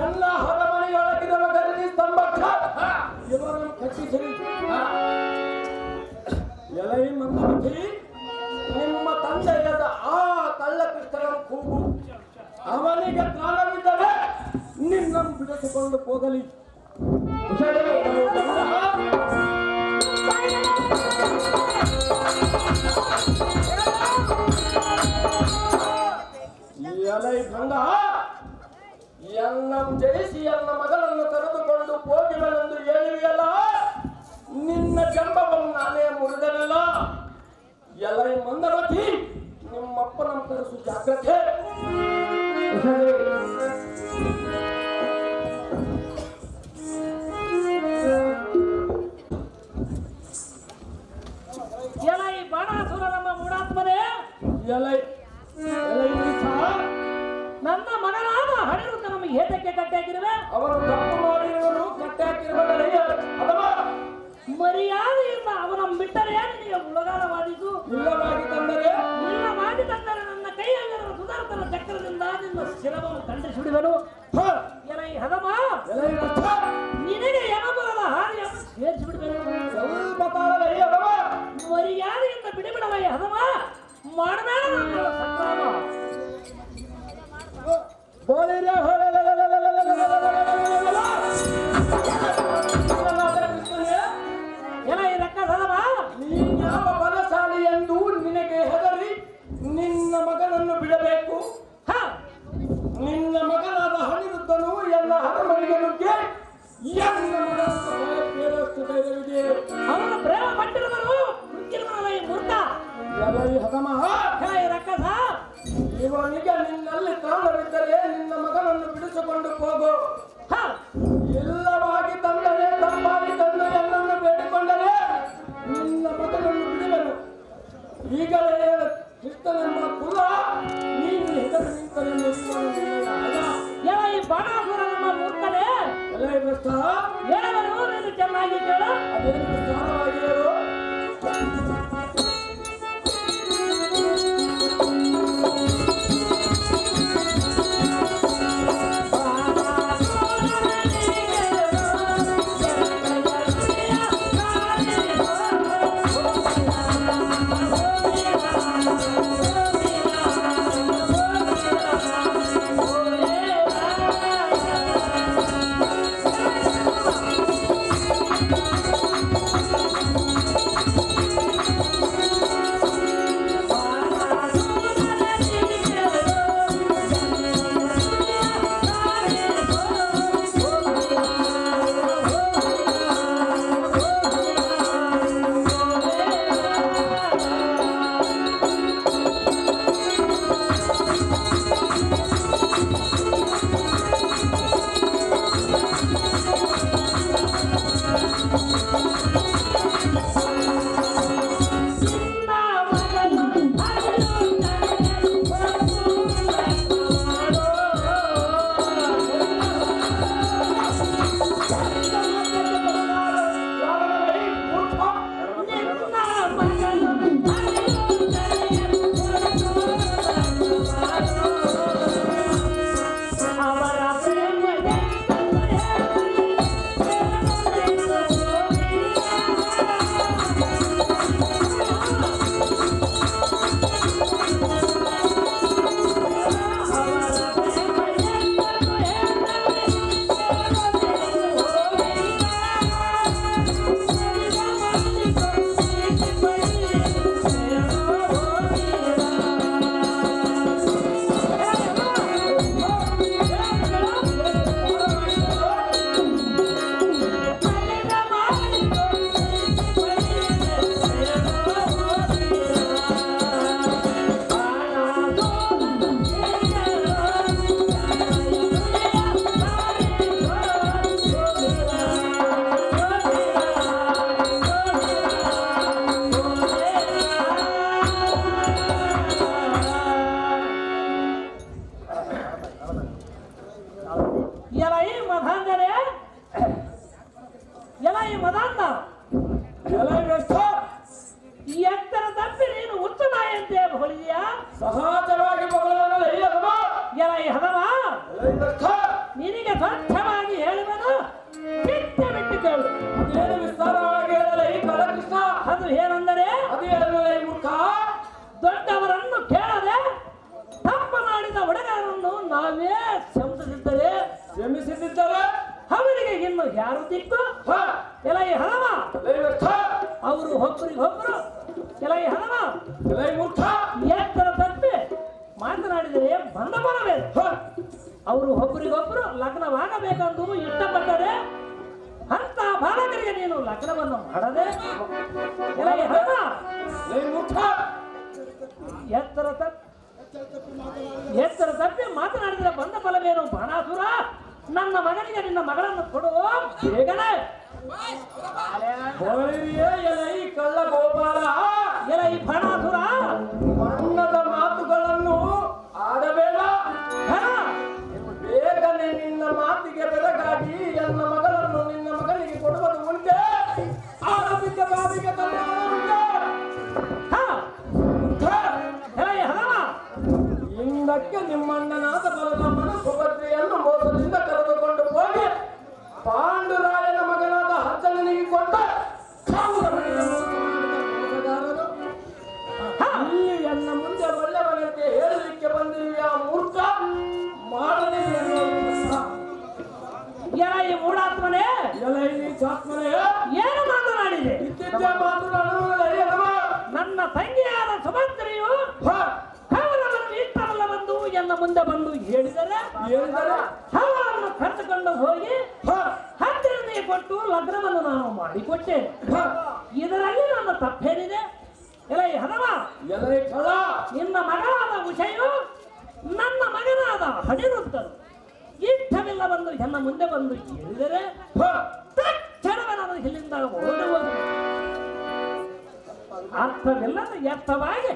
ಎಲ್ಲ ಹೊರಮನೆಯೊಳಗಿರುವ ಗರಡಿ ಸ್ತಂಭಕ್ಕ ಇವನನ್ನು ಕಟ್ಟಿಸಿರಿ. ಎಲೈ ಮಂದಮತಿ, ನಿಮ್ಮ ತಂದೆಯಾದ ಆ ಕಳ್ಳಕೃಷ್ಣನ ಕೂಗು ಅವನಿಗೆ ಪ್ರಾಣವಿದ್ದರೆ ನಿನ್ನನ್ನು ಬಿಡಿಸಿಕೊಂಡು ಹೋಗಲಿ. ಎಲೈ ಗಂಗ, ಎನ್ನಂ ಜಯಿಸಿ ಎನ್ನ ಮಗಳನ್ನು ಕರೆದುಕೊಂಡು ಹೋಗಿವೆನೆಂದು ಹೇಳಿವೆಯಲ್ಲ, ನಿನ್ನ ಜಂಬವನ್ನು ನಾನೇ ಮುರಿದನಲ್ಲ. ಎಲೈ ಮಂದಮತಿ, ನಿಮ್ಮಪ್ಪನ ಕರೆಸು ಜಾಗ್ರತೆ. ಎಲೈ ಬಾಣಾಸುರ ನಮ್ಮ ಮೂಢಾತ್ಮನೇ, ಎಲೈ ಎಲೈ ನೀಚ, ನನ್ನ ಮಗನಾದ ಹಣಿರುತ್ತ ನಮಗೆ ಏತಕ್ಕೆ ಕಟ್ಟಿ ಹಾಕಿರುವೆ? ಅವರು ತಪ್ಪು ಮಾಡಿರುವರು ಕಟ್ಟೆ ಹಾಕಿರುವುದರಲ್ಲಿ ಅಥವಾ ಮರ್ಯಾದೆಯಿಂದ ಅವನ ಬಿಟ್ಟರೆ ನಿನಗೆ ಉಳಗಾಲವಾದೀತು. ಇಲ್ಲವಾಗಿ ತಂದರೆ ಇಲ್ಲವಾಗಿ ತಂದರೆ ನನ್ನ ಕೈಯಲ್ಲಿರುವ ಸುದರ್ಶನ ಚಕ್ರದಿಂದ ನಿನ್ನ ಶಿರವನ್ನು ಖಂಡಿಸಿಬಿಡುವೆನು. ಎಲೈ ಹದಮ, ಎಲೈ ರಥ, ನಿನಗೆ ಯಮಬಲದ ಹಾನಿಯನ್ನು ಸೇರಿಸಿಬಿಡುವೆನು. ಸ್ವಲ್ಪ ಕಾಲದಲ್ಲಿ ಅದವ ಮರ್ಯಾದೆಯಿಂದ ಬಿಡಿಬಿಡಲೈ ಹದಮ, ಮಾಡಬೇಡ ನನ್ನ ಸಂಗ್ರಾಮ. ಬೋಳಿರೆ ಎಲೈ ರಕ್ಕಸದಮ, ನೀನ್ಯಾವ ಬಲಶಾಲಿ ಎಂದು ನಿನಗೆ ಹೆದರಿ ನಿನ್ನ ಮಗನನ್ನು ಬಿಡಬೇಕು. ನಿನ್ನ ಮಗನಾದ ಹಣಿರುತ್ತನು ಎಲ್ಲ ಹರಮನೆಗೆ ನುಗ್ಗಿ ಎನ್ನ ಮಗನನ್ನು ಕೇಳುವಷ್ಟು ಧೈರ್ಯವಿದೆ. ಅವನ ಪ್ರೇಮ ಪಟ್ಟಿರುವರು ನುಗ್ಗಿರುವನಲ್ಲ ಈ ಮೂರ್ಖ. ಎಲೈ ಹದಮ, ಎಲೈ ರಕ್ಕಸ, ಇವನಿಗೆ ನಿನ್ನಲ್ಲಿ ಪ್ರಾಣವಿದ್ದರೆ ನಿನ್ನ ಮಗನನ್ನು ಬಿಡಿಸಿಕೊಂಡು ಹೋಗು. ಇಲ್ಲವಾಗಿ ತಂದರೆ ತಪ್ಪಾಗಿ ತಂದು ಎನ್ನನ್ನು ಬೇಡಿಕೊಂಡರೆ ನಿನ್ನ ಮಗನನ್ನು ಬಿಡುವೆನು. ಈಗಲೇ ಕೃಷ್ಣನೆಂಬ ಕುಲ ನೀನು ಹೆದರು ನಿಂತರೆ ಎಲೈ ಬಾಣಾಸುರ ನಮ್ಮ ಮೂರ್ಖನೇ, ಎಲೈ ಭ್ರಷ್ಟ, ಹೇಳವರು ನೀನು ಚೆನ್ನಾಗಿ ಕೇಳು. ಅದೇನು ವಿಸ್ತಾರವಾಗಿಯರು ಎಲೈ ಮದಾಂತ, ಎಲೈ ಭ್ರಷ್ಟ, ಎತ್ತರದ ಹೊಗಳಿದ್ದೆ ಹೊಗಳಿದ್ಯಾ? ಸಹಜವಾಗಿ ಮಗಳನ್ನ ಎಲ ಈ ಹದವ ನಿನಗೆ ಸ್ವಚ್ಛವಾಗಿ ಹೇಳುವನು ಬಿಟ್ಟು ಬಿಟ್ಟು ಕೇಳು. ಅದೇನು ವಿಸ್ತಾರವಾಗಿ ಹೇಳಲ್ಲ ಈ ಕೃಷ್ಣ. ಅದು ಏನೆಂದರೆ ಅದು ಹೇಳಲ್ಲ ಈ ಮುಖ. ದೊಡ್ಡವರನ್ನು ಕೇಳದೆ ತಪ್ಪು ಮಾಡಿದ ಹುಡುಗರನ್ನು ನಾವೇ ಕ್ಷಮಿಸಿದ್ದರೆ ಅವರಿಗೆ ಇನ್ನು ಯಾರು ದಿಕ್ಕು? ಎಲ ಈ ಹದವ ಅವರು ಒಬ್ಬರಿಗೊಬ್ಬರು ಎಲ ಈ ಹದವ ಎತ್ತರ ತಪ್ಪಿ ಮಾತನಾಡಿದರೆ ಬಂದ ಬರವೇ. ಅವರು ಒಬ್ಬರಿಗೊಬ್ಬರು ಲಗ್ನವಾಗಬೇಕೆಂದು ಇಷ್ಟಪಟ್ಟರೆ ಅಂತ ಬಾಲಕರಿಗೆ ನೀನು ಲಗ್ನವನ್ನು ಮಾಡದೆ ಎಲ ಈ ಹದವ ಎತ್ತರ ತಪ್ಪಿ ಮಾತನಾಡಿದರೆ ಬಂದ ಫಲವೇನು? ಬಾಣಾಸುರ, ನನ್ನ ಮಗನಿಗೆ ನಿನ್ನ ಮಗಳನ್ನು ಕೊಡು ಬೇಗನೆ. ಈ ಕಳ್ಳ ಗೋಪಾಲ ಎಲ ಈ ಬಾಣಾಸುರ, ಬಣ್ಣದ ಮಾತುಗಳನ್ನು ಆಡಬೇಡ. ಬೇಗನೆ ನಿನ್ನ ಮಾತಿಗೆ ಬೆರಗಾಗಿ ನನ್ನ ಮಗಳನ್ನು ನಿನ್ನ ಮಗನಿಗೆ ಕೊಡುವುದು ಉಂಟೆ. ಆರಂಭಿಕ ಬಾವಿಗೆ ಹಿಂದಕ್ಕೆ ನಿಮ್ಮಣ್ಣನಾದ ಬಲರಾಮನ ಸುಭದ್ರೆಯನ್ನು ಮೋಸದಿಂದ ಕರೆದುಕೊಂಡು ಹೋಗಿ ಪಾಂಡುರಾಯನ ಮಗನಾದ ಅರ್ಜುನನಿಗೆ ಕೊಟ್ಟ ಇಲ್ಲಿ ನನ್ನ ಮುಂದೆ ಒಳ್ಳೆಯವನಂತೆ ಹೇಳಲಿಕ್ಕೆ ಬಂದಿರುವ ಆ ಮೂರ್ಖ ಮಾಡಲಿ ಎಲ ಈ ಮೂಢಾತ್ಮನೇ, ಎಲ ಈ ಚಾತ್ಮನೇ, ಏನು ಮಾತನಾಡಿದೆ? ಇತ್ತೀಚೆ ಮಾತನಾಡುವುದಿಲ್ಲ. ನನ್ನ ತಂಗಿಯಾದ ಸುಭದ್ರೆಯು ಅವರನ್ನು ಇಷ್ಟವಲ್ಲ ಬಂದು ಎನ್ನ ಮುಂದೆ ಬಂದು ಹೇಳಿದರೆ ಅವರನ್ನು ಕರೆದುಕೊಂಡು ಹೋಗಿ ಹತ್ತಿರನೇ ಕೊಟ್ಟು ಲಗ್ನವನ್ನು ನಾನು ಮಾಡಿಕೊಟ್ಟೇನೆ. ಇದರಲ್ಲಿ ನನ್ನ ತಪ್ಪೇನಿದೆ? ಎಲ ಈ ಹದವ, ನಿನ್ನ ಮಗನಾದ ವಿಷಯ ನನ್ನ ಮಗನಾದ ಹಡಿರುತ್ತರು ಇಷ್ಟವಿಲ್ಲ ಬಂದು ಎನ್ನ ಮುಂದೆ ಬಂದು ಹೇಳಿದರೆ ತಕ್ಷಣವೇ ನಾನು ಇಲ್ಲಿಂದ ಹೊರಡುವ ಅರ್ಥವಿಲ್ಲದ ಎತ್ತವಾಗಿ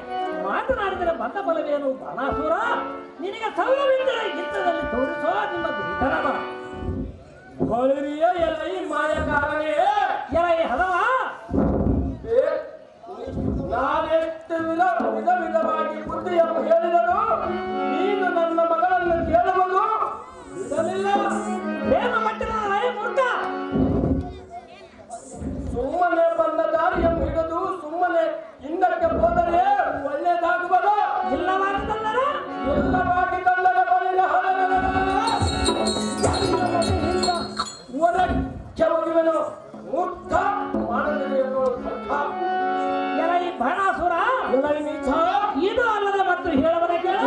ಮಾತನಾಡಿದರೆ ಬಂದ ಬಲವೇನು? ಬಾಣಾಸುರ, ನಿನಗೆ ಸೌಲವಿದ್ದರೆ ಯುದ್ಧದಲ್ಲಿ ತೋರಿಸೋ ನಿನ್ನ ದುರಿತನವ. ಎಲ ಈ ಮಾಯಕಾರನೇ, ಎಲ ಈ ಹದವ, ನಾನೆಷ್ಟು ವಿಧ ವಿಧವಾಗಿ ಬುದ್ಧಿಯನ್ನು ಹೇಳಿದರು ನೀನು ನನ್ನ ಮಗಳನ್ನು ಕೇಳುವುದು ಬಿಡಲಿಲ್ಲ. ಪ್ರೇಮ ಮಟ್ಟಿನ ಮೂರ್ಖ, ಸುಮ್ಮನೆ ಬಂದ ದಾರಿಯನ್ನು ಹಿಡಿದು ಸುಮ್ಮನೆ ಹಿಂದಕ್ಕೆ ಹೋದರೆ ಒಳ್ಳೆಯದಾಗುವುದು. ಇಲ್ಲವಾಗಿದ್ದಲ್ಲರ ಎಲ್ಲವಾಗಿ ತಂದರ ಬಲಿನ ಹೊರಕ್ಕೆ ಹೋಗುವೆನು. ಮೂರ್ಖ ಮಾಡಲಿದೆ ಎಲ ಈ ಬಾಣಾಸುರ, ಇದು ಅಲ್ಲದ ಮತ್ತು ಹೇಳವನ ಕೇಳು.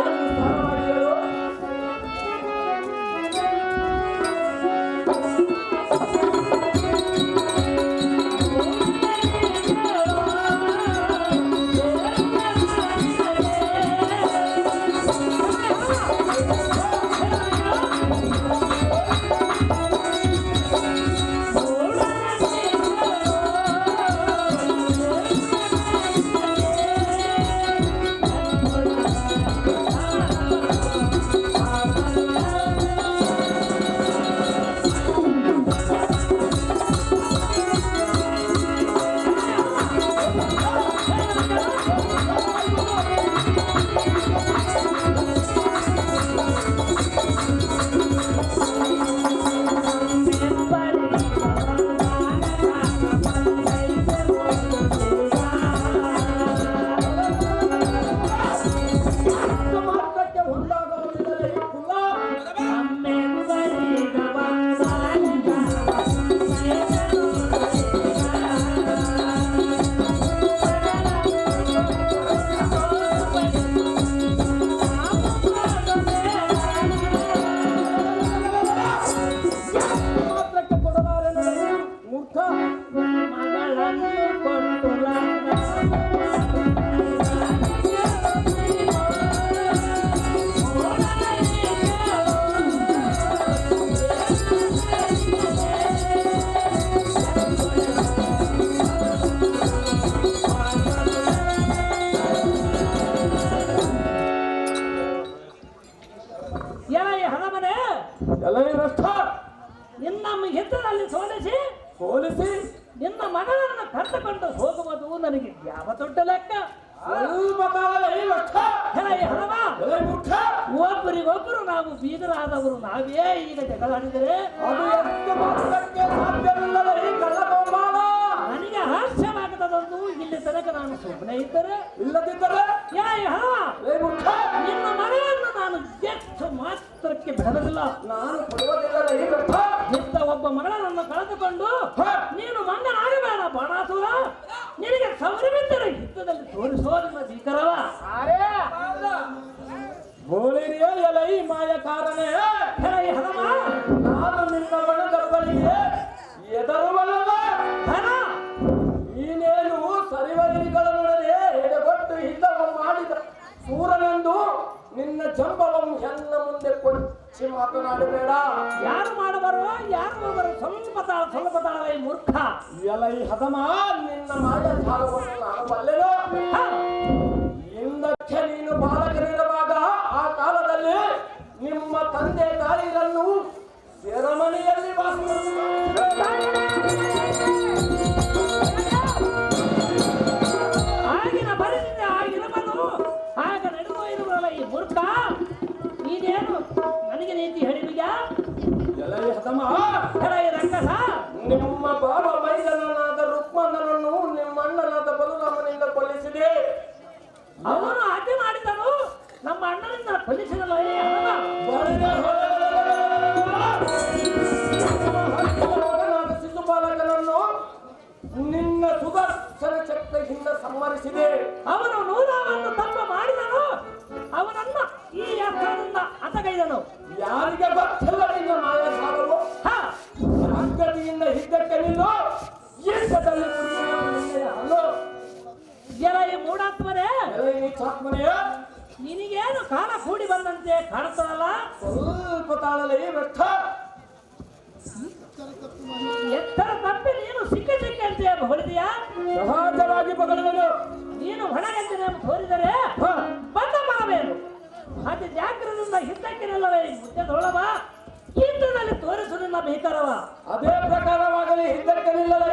ಸೋಲಿಸಿ ನಿನ್ನ ಮಗಳನ್ನು ಕರೆದುಕೊಂಡು ಹೋಗುವುದು ನನಗೆ ಯಾವ ದೊಡ್ಡ ಲೆಕ್ಕ. ಸ್ವಲ್ಪ ಕಾಲ ಒಬ್ಬರಿಗೊಬ್ಬರು ನಾವು ಬೀಗರಾದವರು ನಾವೇ ಈಗ ಜಗಳಾಡಿದರೆ ಅದು ಎಷ್ಟು ಮಾತ್ರಕ್ಕೆ ಸಾಧ್ಯವಿಲ್ಲದ ಈ ಕಳ್ಳಕೊಂಬಾಲ ನನಗೆ ಹಾಸ್ಯವಾಗದಂದು ಇಲ್ಲಿ ತನಕ ನಾನು ಸುಮ್ಮನೆ ಇದ್ದರೆ ಇಲ್ಲದಿದ್ದರೆ ನಿನ್ನ ಮಗಳನ್ನು ನಾನು ಎಷ್ಟು ಮಾತ್ರಕ್ಕೆ ಬಿಡಲಿಲ್ಲ. ನಾನು ಕೊಡುವುದಿಲ್ಲ ಇಂಥ ಒಬ್ಬ ಮಗಳನ್ನ ಕಳೆದುಕೊಂಡು ನೀನು ಮಂಗನಾಗಬೇಡ ಬಾಣಾಸುರ. ನಿನಗೆ ಸೌರವಿದ್ದರೆ ಯುದ್ಧದಲ್ಲಿ ತೋರಿಸೋ ನಿಮ್ಮ ಭೀಕರವ ಬೋಳಿರಿಯ ಎಲೈ ಮಾಯ ಕಾರಣೆ ನಾನು ನಿನ್ನ ಮನದಪ್ಪನಿಗೆ ಎದರುವಲ್ಲ. ನೀನೇನು ಸರಿವರಿಗಳನ್ನೊಡನೆ ಎಡೆಗೊಟ್ಟು ಹಿತವ ಮಾಡಿದ ಸೂರನೆಂದು ನಿನ್ನ ಜಂಬವನ್ನು ಎನ್ನ ಮುಂದೆ ಕೊಚ್ಚಿ ಮಾತನಾಡಬೇಡ. ಯಾರು ಮಾಡಬಾರೋ ಯಾರು ಹೋಗಬಾರೋ ಸ್ವಲ್ಪ ತಾಳವೇ ಮೂರ್ಖ. ಎಲೈ ಹದಮ ನಿನ್ನ ಮಾಯ ಜಾಲವನ್ನು ನಾನು ಬಲ್ಲೆನೋ. ಹಿಂದಕ್ಕೆ ನೀನು ಬಾಲಕನಿರುವಾಗ ಆ ಕಾಲದಲ್ಲಿ ನಿಮ್ಮ ತಂದೆ ತಾಯಿರನ್ನು ಸೆರೆಮನೆಯಲ್ಲಿ ಆಗಿನ ಪರಿಸ್ಥಿತಿ ಆಗಿರಬಾರದು. ಆಗ ನಡೆದು ಇರುವಲ್ಲ ಈ ಮೂರ್ಖ. ನೀನೇನು ನನಗೆ ನೀತಿ ಹೇಳಿದೀಗ? ಎಲೈ ಹದಮ ರಂಗಸ ನಿಮ್ಮ ಬಾಬ ಮೈದನನಾದ ರುಕ್ಮಣ್ಣನನ್ನು ನಿಮ್ಮ ಅಣ್ಣನಾದ ಬಲರಾಮನಿಂದ ಕೊಲ್ಲಿಸಿದೆ. ಅವನು ಆಜ್ಞೆ ಮಾಡಿದನು, ನಮ್ಮ ಅಣ್ಣನಿಂದ ಕೊಲ್ಲಿಸಿದನು. ಶಿಶುಪಾಲಕನನ್ನು ನಿನ್ನ ಸುದರ್ಶನ ಚಕ್ರದಿಂದ ಸಂಹರಿಸಿದೆ. ಅವನು ನೂರಾವನ್ನು ತಪ್ಪ ಮಾಡಿದನು, ಅವನನ್ನ ಈ ಅರ್ಥದಿಂದ ಹತಗೈದನು. ಯಾರಿಗೆ ಗೊತ್ತಿಲ್ಲ ನಿನ್ನ ಮಾಯ ಸಾಲವು. ಅಂಗಡಿಯಿಂದ ಹಿದ್ದಕ್ಕೆ ನಿಲ್ಲು. ಏಕದಲ್ಲಿ ಅಲ್ಲೋ ಈ ಮೂಢಾತ್ಮರೇ, ನಿನಗೇನು ಕಾಲ ಕೂಡಿ ಬಂದಂತೆ ಕಾಣುತ್ತದಲ್ಲ? ಸ್ವಲ್ಪ ತಾಳಲೇ ವ್ಯರ್ಥ. ಎತ್ತರ ತಪ್ಪಿ ನೀನು ಸಿಕ್ಕ ಹೊಡೆದಿಯಾ? ಸಹಜವಾಗಿ ಬದಲುಗಳು ನೀನು ಹೊಣೆಗಂತೆ ತೋರಿದರೆ ಬಂದ ಮಾಡಬೇಕು. ಅತಿ ಜಾಗ್ರತೆಯಿಂದ ಹಿದ್ದಕ್ಕೆ ನಿಲ್ಲವೇ ಮುದ್ದೆ ತೊಳವ. ಯುದ್ಧದಲ್ಲಿ ತೋರಿಸು ನಿನ್ನ ಭೀಕರವ. ಅದೇ ಪ್ರಕಾರವಾಗಲಿ ಹಿದ್ದಕ್ಕೆ ನಿಲ್ಲಲೇ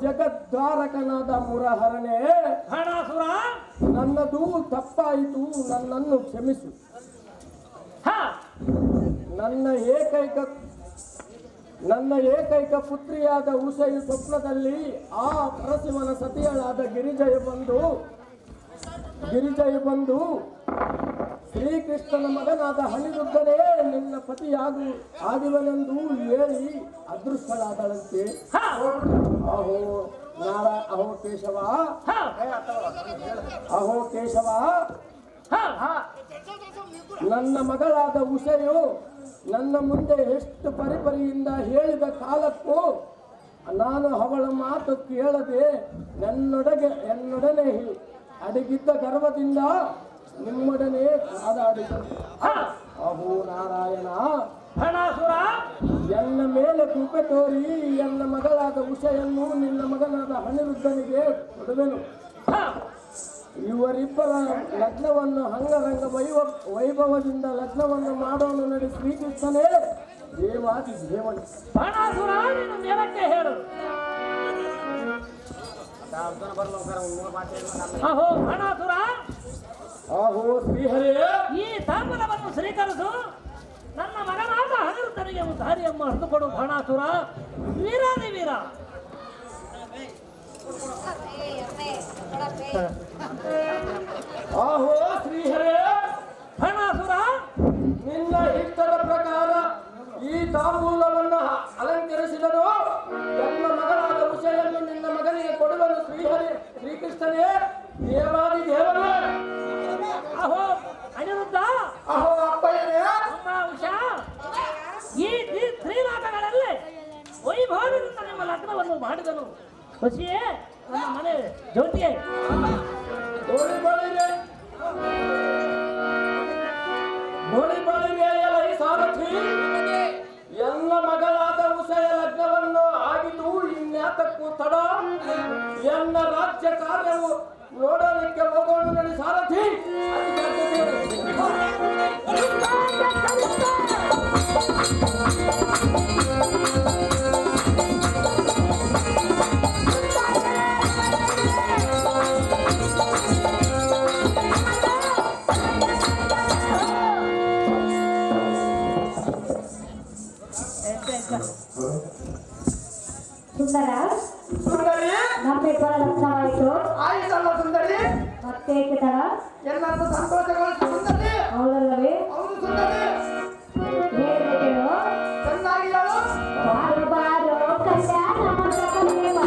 ಜಗದ್ಧಾರಕನಾದ ಮುರಹರನೇ, ಹಣಾಸುರ, ನನ್ನದು ತಪ್ಪಾಯಿತು, ನನ್ನನ್ನು ಕ್ಷಮಿಸು. ನನ್ನ ಏಕೈಕ ಪುತ್ರಿಯಾದ ಉಷೆಯು ಸ್ವಪ್ನದಲ್ಲಿ ಆ ಪರಶಿವನ ಸತಿಯಳಾದ ಗಿರಿಜಯ ಬಂದು ಶ್ರೀಕೃಷ್ಣನ ಮಗನಾದ ಹನಿರುದ್ಧನೇ ನಿನ್ನ ಪತಿಯಾಗುವನೆಂದು ಹೇಳಿ ಅದೃಷ್ಟಳಾದಳಂತೆ. ಅಹೋ ಕೇಶವ, ನನ್ನ ಮಗಳಾದ ಉಷೆಯು ನನ್ನ ಮುಂದೆ ಎಷ್ಟು ಪರಿಪರಿಯಿಂದ ಹೇಳಿದ ಕಾಲಕ್ಕೂ ನಾನು ಅವಳ ಮಾತು ಕೇಳದೆ ಎನ್ನೊಡನೆ ಅಡಗಿದ್ದ ಗರ್ವದಿಂದ ನಿಮ್ಮೊಡನೆ ಕಾದಾಡಿದನು. ಅಹೋ ನಾರಾಯಣ, ಫಣಾಸುರ ಎನ್ನ ಮೇಲೆ ಕೃಪೆ ತೋರಿ ಎನ್ನ ಮಗಳಾದ ಉಷೆಯನ್ನು ನಿನ್ನ ಮಗನಾದ ಅನಿರುದ್ಧನಿಗೆ ಕೊಡುವೆನು. ಹ, ಇವರಿಬ್ಬರ ಲಗ್ನವನ್ನು ಅಂಗರಂಗ ವೈಭವದಿಂದ ಲಗ್ನವನ್ನು ಮಾಡೋನು ನಡಿ ಶ್ರೀಕೃಷ್ಣನೇ ದೇವಾದಿ ದೇವನು. ಫಣಾಸುರ ನೀನು ಮೇಲಕ್ಕೆ ಹೇಳು. ಅಹೋ ಫಣಾಸುರ, ಆಹೋ ಶ್ರೀಹರೇ, ಈ ತಾಂಬೂಲವನ್ನು ಸ್ವೀಕರಿಸು. ನನ್ನ ಮಗನಾದ ಅನಿರುದ್ಧನಿಗೆ ಒಂದು ದಾರಿಯಮ್ಮ ಹರಿದುಕೊಡು ಫಣಾಸುರ. ವೀರಾದಿ ವೀರ. ಆಹೋ ಶ್ರೀಹರೇ, ಫಣಾಸುರ ನಿನ್ನ ಇಷ್ಟದ ಪ್ರಕಾರ ಈ ತಾಂಬೂಲವನ್ನು ಅಲಂಕರಿಸಿದರು. ನನ್ನ ಮಗನಾದ ಉಷೆಯನ್ನು ನಿನ್ನ ಮಗನಿಗೆ ಕೊಡುವನು ಶ್ರೀಹರಿ ಶ್ರೀಕೃಷ್ಣನೇ ದೇವಾದಿ ದೇವನೇ. ಅಹೋ ಅನಿರುದ್ಧ, ಅಹೋ ಅಪ್ಪಯ್ಯನೇ, ಅಮ್ಮ ಉಷಾ, ಈ ತ್ರಿನಾಟಗಳಲ್ಲಿ ವೈಭವದಿಂದ ನಿಮ್ಮ ಲಗ್ನವನ್ನು ಮಾಡಿದನು. ಖುಷಿಯೇ ನನ್ನ ಮನೆ ಜ್ಯೋತಿಯೇ. ಗೋಳಿ ಬಳಿರೆ ಎಲ್ಲ ಈ ಸಾರಥಿ ಎಲ್ಲ ಮಗಳಾದ ಉಷೆಯ ಲಗ್ನವನ್ನು ಆಗಿದ್ದು ಇನ್ಯಾತಕ್ಕೂ ತಡ. ಎಲ್ಲ ರಾಜ್ಯ ಕಾರ್ಯವು ನೋಡಲಿಕ್ಕೆ ಹೋಗೋಣ ನಡಿ ಸಾರಥಿ. ಸುಂದರ, ಸುಂದರಿ, ನಮ್ಮಿಬ್ಬರ ಲಗ್ನವಾಯಿತು. ಆಯಿತಲ್ಲ ಸುಂದರಿ, ಮತ್ತೇಕೆ ತಡ? ಎಲ್ಲರೂ ಸಂತೋಷಗೊಳಿಸು ಸುಂದರಿ. ಹೌದಲ್ಲವೇ? ಹೌದು ಸುಂದರಿ, ಹೇಳಬೇಕೇನು? ಚೆನ್ನಾಗಿ ಹೇಳು. ಬಾರು ಬಾರು ಕಲ್ಯಾಣ ಮಂಟಪಕ್ಕೆ ಬಾ.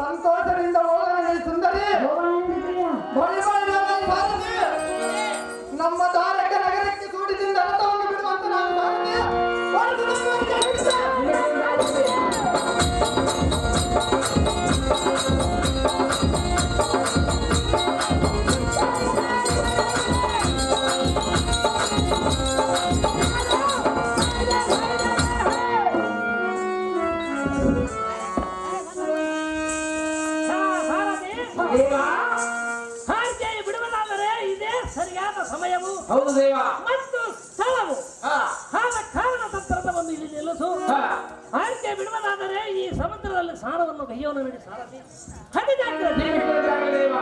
ಸಂತೋಷದಿಂದ ಹೋಗಲಿ ಸುಂದರಿ. ಬಳಿ ಬಳಿ ಸಾರಥಿ, ನಮ್ಮ ಧಾರಕ ನಗರಕ್ಕೆ ಸೂಡಿದಿಂದ ರಥವನ್ನು ಬಿಡುವಂತ ನಾನು ಬಿಡುವುದಾದರೆ ಇದೇ ಸರಿಯಾದ ಸಮಯವು. ಹೌದು ದೇವ. ಮತ್ತು ಸ್ಥಳವು ಕಾರಣ ತಂತ್ರದ ಒಂದು ಇಲ್ಲಿ ನಿಲ್ಲಿಸು. ಆಯ್ಕೆ ಬಿಡುವುದಾದರೆ ಈ ಸಮುದ್ರದಲ್ಲಿ ಸ್ನಾನವನ್ನು ಕೈಯೋನು ನಡಿ ಸಾರಥಿ. ದೇವ.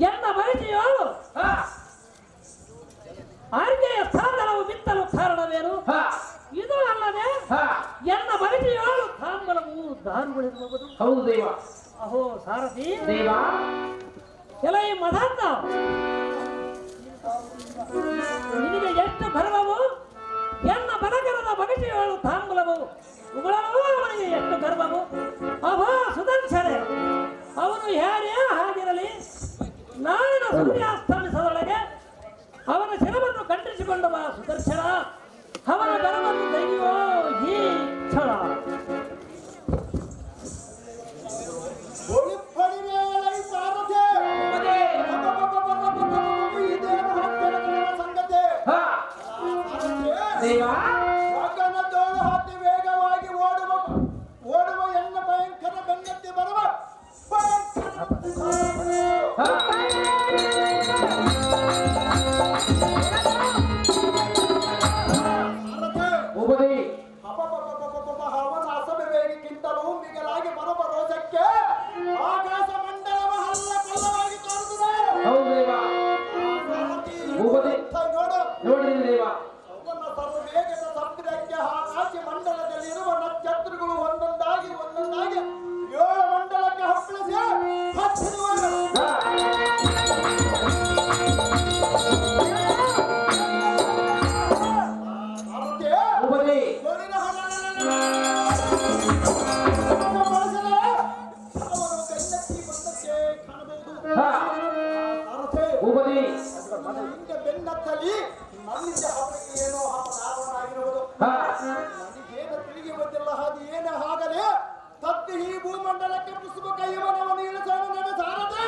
ಎನ್ನ ಬಯಕೆಯೋ ಆರ್ಗೆಯ ಸಾಧನವು ಬಿತ್ತಲು ಕಾರಣವೇನು? ಇದು ಅಲ್ಲದೆ ಎನ್ನ ಬಯಕೆಯೋ ತಾಂಬಲವು ದಾರುಗಳಿರಬಹುದು. ಹೌದು ದೇವ. ಅಹೋ ಸಾರಥಿ ದೇವ, ಎಲ ಈ ಮದಾಂತ ನಿನಗೆ ಎಷ್ಟು ಗರ್ವವು? ಎನ್ನ ಬಲಗರದ ಬಗಟೆಯಳು ತಾಂಬಲವು ಉಗುಳಲು ಅವನಿಗೆ ಎಷ್ಟು ಗರ್ವವು? ಅಹೋ ಸುದರ್ಶನೆ, ಸೂರ್ಯಾಸ್ತಮಿಸದೊಳಗೆ ಅವನ ಶಿರವನ್ನು ಖಂಡಿಸಿಕೊಂಡ ಬಾ ಸುದರ್ಶನ. ಅವನ ಗರವನ್ನು ತೆಗೆಯುವ ಈ ಕ್ಷಣ. ಹಾಕಿ ವೇಗವಾಗಿ ಓಡುವ ಎನ್ನ ಭಯಂಕರ ಬೆನ್ನತ್ತಿ ಬರುವ ಅವನ ಅಸಭೆ ವೇಗಕ್ಕಿಂತಲೂ ಮಿಗಿಲಾಗಿ ಬರುವ ರೋಷಕ್ಕೆ ಆಕಾಶ ಮಂಡಲವ ಹಲ್ಲ ಕಲ್ಲವಾಗಿ ತೋರುತ್ತದೆ. ಅವನ ಸರ್ವೇಗದ ಸಮುದ್ರಕ್ಕೆ ಆಕಾಶ ಮಂಡಲದಲ್ಲಿರುವ ನಕ್ಷತ್ರಗಳು ಒಂದೊಂದಾಗಿ 7 ಮಂಡಲಕ್ಕೆ ಹಪ್ಪಳಿಸಿ ಹತ್ತಿರುವರು. ಬೆನ್ನತ್ತಲಿ ನನ್ನಿಂದ ಅವರಿಗೆ ಏನೋ ಕಾರಣವಾಗಿರುವುದು ನನಗೇನು ತಿಳಿಗೆ ಬಂದಿಲ್ಲ. ಅದು ಏನೇ ಆಗಲಿ ತತ್ತಿ ಈ ಭೂಮಂಡಲಕ್ಕೆ ಪುಷ್ಪ ಕೈಯವನವನ್ನು ಇಳಿಸಲು ನನ್ನ ಸಾರದೆ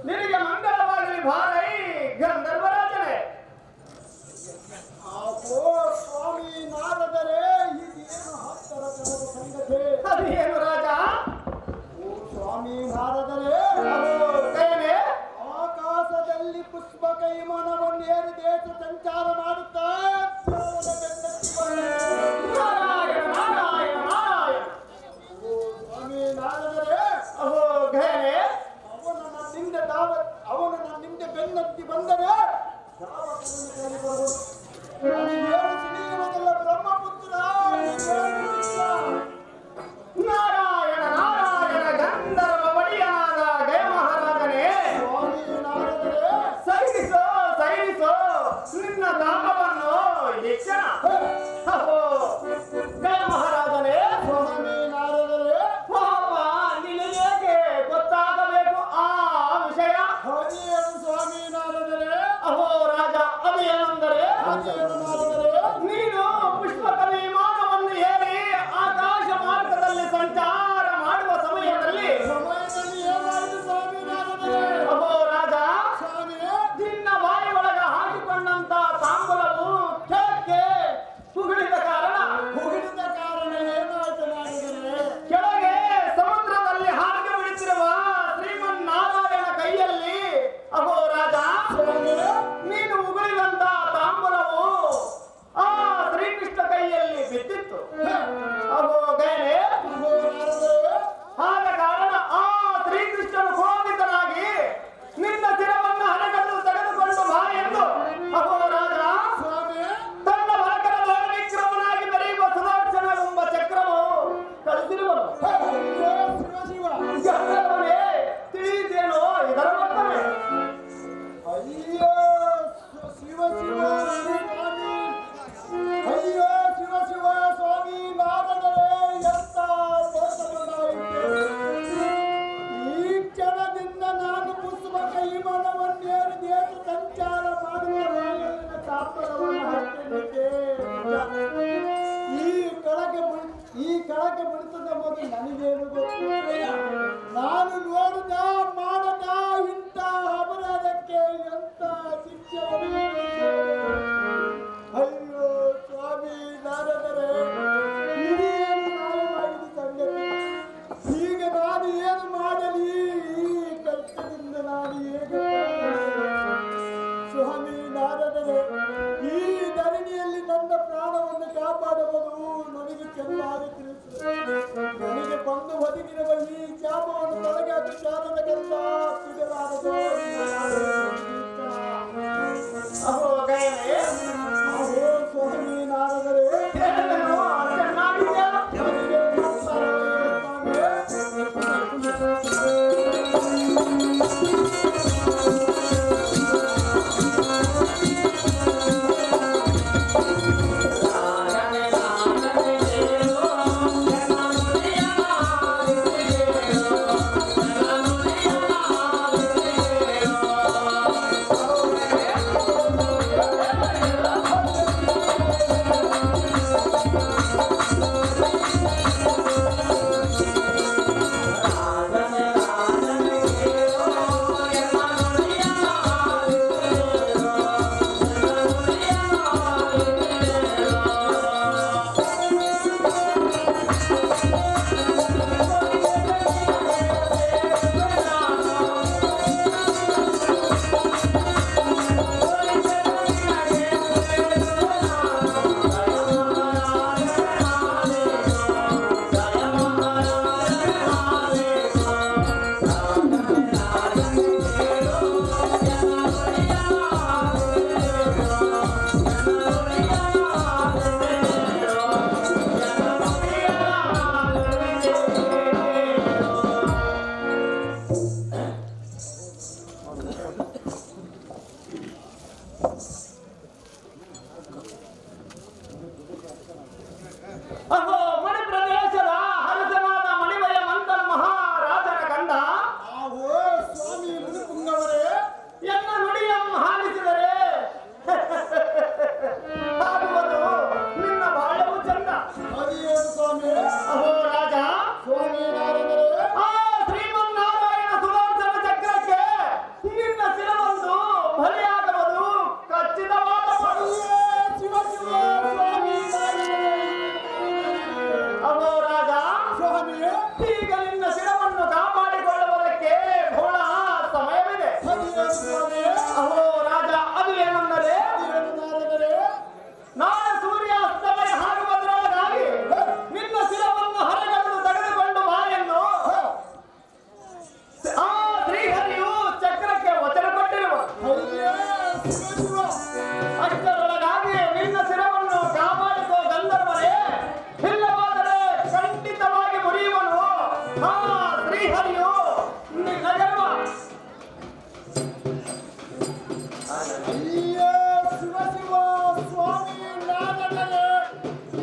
ನಿನಗೆ ಮಂಗಲವಾಗಲಿ ಭಾರೈ ಗಂಧರ್ವರಾಜನೇ. ಓ ಸ್ವಾಮಿ ನಾರದರೆ ಇದೇನು ಹತ್ತರ ಜನರ ಸಂಗತಿ? ಅದೇನು ರಾಜ? ಓ ಸ್ವಾಮಿ ನಾರದರೆ ಆಕಾಶದಲ್ಲಿ ಪುಷ್ಪ ಕೈಮನವನ್ನು ಏರಿ ದೇಶ ಸಂಚಾರ ಮಾಡುತ್ತಾ ನಾರಾಯಣ ನಾರಾಯಣ ನಾರಾಯಣ. ಓ ನನಗೇನು ಗೊತ್ತು? ನಾನು ನೋಡಿದ ಮಾಡದ ಇಂಥ ಅಪರಾಧಕ್ಕೆ ಎಂತ ಶಿಕ್ಷೆ ಹೊಡೆಯುವುದು? ಅಯ್ಯೋ ಸ್ವಾಮಿ ನಾರದರೆ, ಇದೇನು ನ್ಯಾಯವಾಗಿದೆ ಸಂಗತಿ? ಈಗ ನಾನು ಏನು ಮಾಡಲಿ? ಈ ಕಷ್ಟದಿಂದ ನಾನು ಹೇಗೆ ಸ್ವಾಮಿ ನಾರದರೆ, ಈ ಧರಣಿಯಲ್ಲಿ ನನ್ನ ಪ್ರಾಣವನ್ನು ಕಾಪಾಡುವುದು ನನಗೆ ಚೆನ್ನಾಗಿ ತಿಳಿಸುತ್ತದೆ. ನನಗೆ ಬಂದು ಒದಗಿರುವ ಈ ಶಾಪವನ್ನು ತೊಲಗಾದ ಕಾರಣಕ್ಕೆಲ್ಲ ಸಿಗಲಾರದು. ಅಹೋ ಸ್ವಾಮಿ ನಾರದರೆ, ಅಹೋ ಮಣಿಪ್ರದೇಶದ ಹರಸನಾದ ಮಣಿವಯ ಮಂಥನ ಮಹಾರಾಜನ ಗಂಡ ಆಹೋ ಸ್ವಾಮಿ ಮುನಿಪುಂಗವರೇ, ಎನ್ನ ನುಡಿಯನ್ನು ಹಾಲಿಸಿದರೆ ಆಗುವುದು ನಿನ್ನ ಬಾಳವು ಚಂದ. ಅದೇನು ಸ್ವಾಮಿ? ಅಹೋ ರಾಜ, ಸ್ವಾಮಿ ನಾರದರೆ, ಆ ಶ್ರೀಮನ್ನಾರಾಯಣ ಸುದರ್ಶನ ಚಕ್ರಕ್ಕೆ ನಿನ್ನ ಶಿರವನ್ನು ಬಲಿಯಾಗುವುದು ಖಚಿತವಾದ ಮಾತು. ಶಿವ ಶಿವ ಸ್ವಾಮಿ ನಾರದರೆ. ಅಹೋ ರಾಜ, ಸ್ವಾಮಿ ಈಗ ನಿನ್ನ ಶಿರವನ್ನು ಕಾಪಾಡಿಕೊಳ್ಳುವುದಕ್ಕೆ ಬಹಳ ಸಮಯವಿದೆ. ಅದೇನು ಸ್ವಾಮಿ? ಅಹೋ ರಾಜ, ಅದು ಏನೆಂದರೆ ಅದೇನು ನಾರದರೆ? ನಾಳೆ ಸೂರ್ಯಾಸ್ತಮಯ ಆಗುವುದರೊಳಗಾಗಿ ನಿನ್ನ ಶಿರವನ್ನು ಹರಗಲು ತೆಗೆದುಕೊಂಡು ಬಾಯನ್ನು ಆ ಶ್ರೀಹರಿಯು ಚಕ್ರಕ್ಕೆ ವಚನ ಕೊಟ್ಟಿರುವ ಅಯ್ಯೋ ಶಿವ ಶಿವ. ಅಷ್ಟರೊಳಗಾಗಿ ನಿನ್ನ ಶಿರವನ್ನು ಕಾಪಾಡಿಕೋ ಗಂಧರ್ವರೇ, ಇಲ್ಲವಾದರೆ ಖಂಡಿತವಾಗಿ ಮುರಿಯುವನು ಆ ಶ್ರೀಹರಿಯು ನಿನ್ನ ಜನ್ಮ. ಅಯ್ಯೋ ಶಿವ ಶಿವ ಸ್ವಾಮಿ ನಾರದರೆ,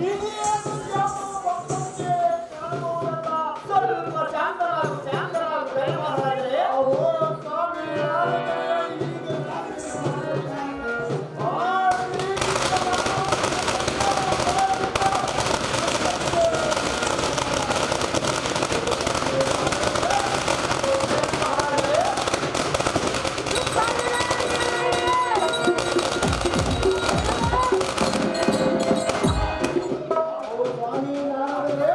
ಇದೇನು ಯಾವ ಭಕ್ತನಿಗೆ ಕಾಣುವುದಲ್ಲ? ಸ್ವಲ್ಪ ಶಾಂತರಾಗು ದಯ ಮಹಾರಾಜರೇ. ಆಹೋ ಸ್ವಾಮಿ ನಾರದರೆ, ಈಗ ನಾನು ಆ ಸ್ವಾಮಿ ನಾರದರೆ,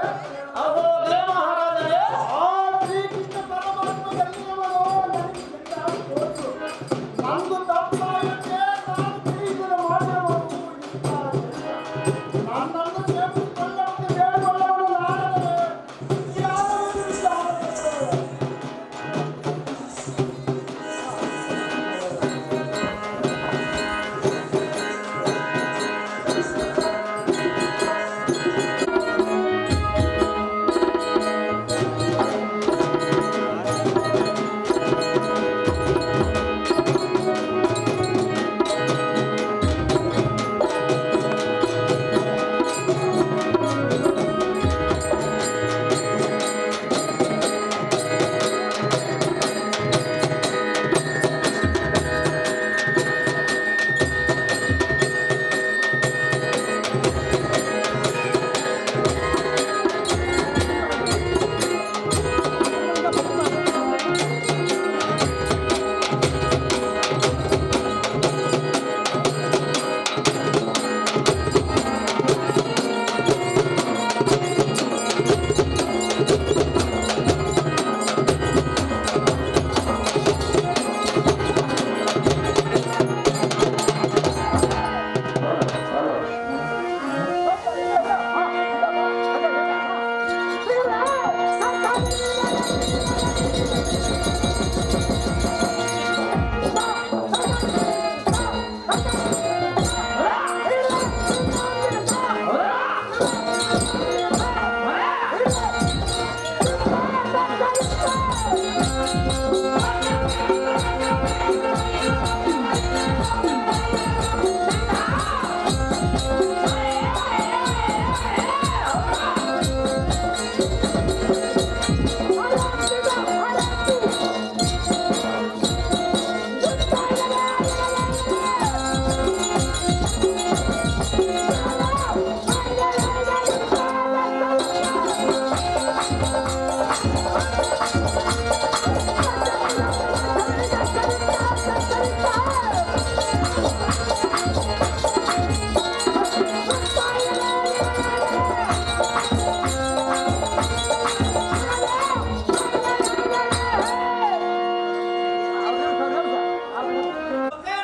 ಅಹೋ ದಯ ಮಹಾರಾಜರೇ, ಆ ಶ್ರೀಕೃಷ್ಣ ಪರಮಾತ್ಮ ಎಲ್ಲಿಯವನೋ ನನಗೆ ಬೇಕಾಗಿ ತೋರಿಸು. ನಂದು ತಪ್ಪಾಗುತ್ತೆ, ನಾನು ತಿಳಿದರೆ ಮಾಡುವವನು ಇರ್ತಾರೆ. ನನ್ನನ್ನು ಸೇರಿಸಿಕೊಳ್ಳುವಂತೆ ಬೇಡಿಕೊಳ್ಳುವನು ನಾರದರೆ, ಯಾರು ವಿಚಾರಿಸುತ್ತಾರೆ?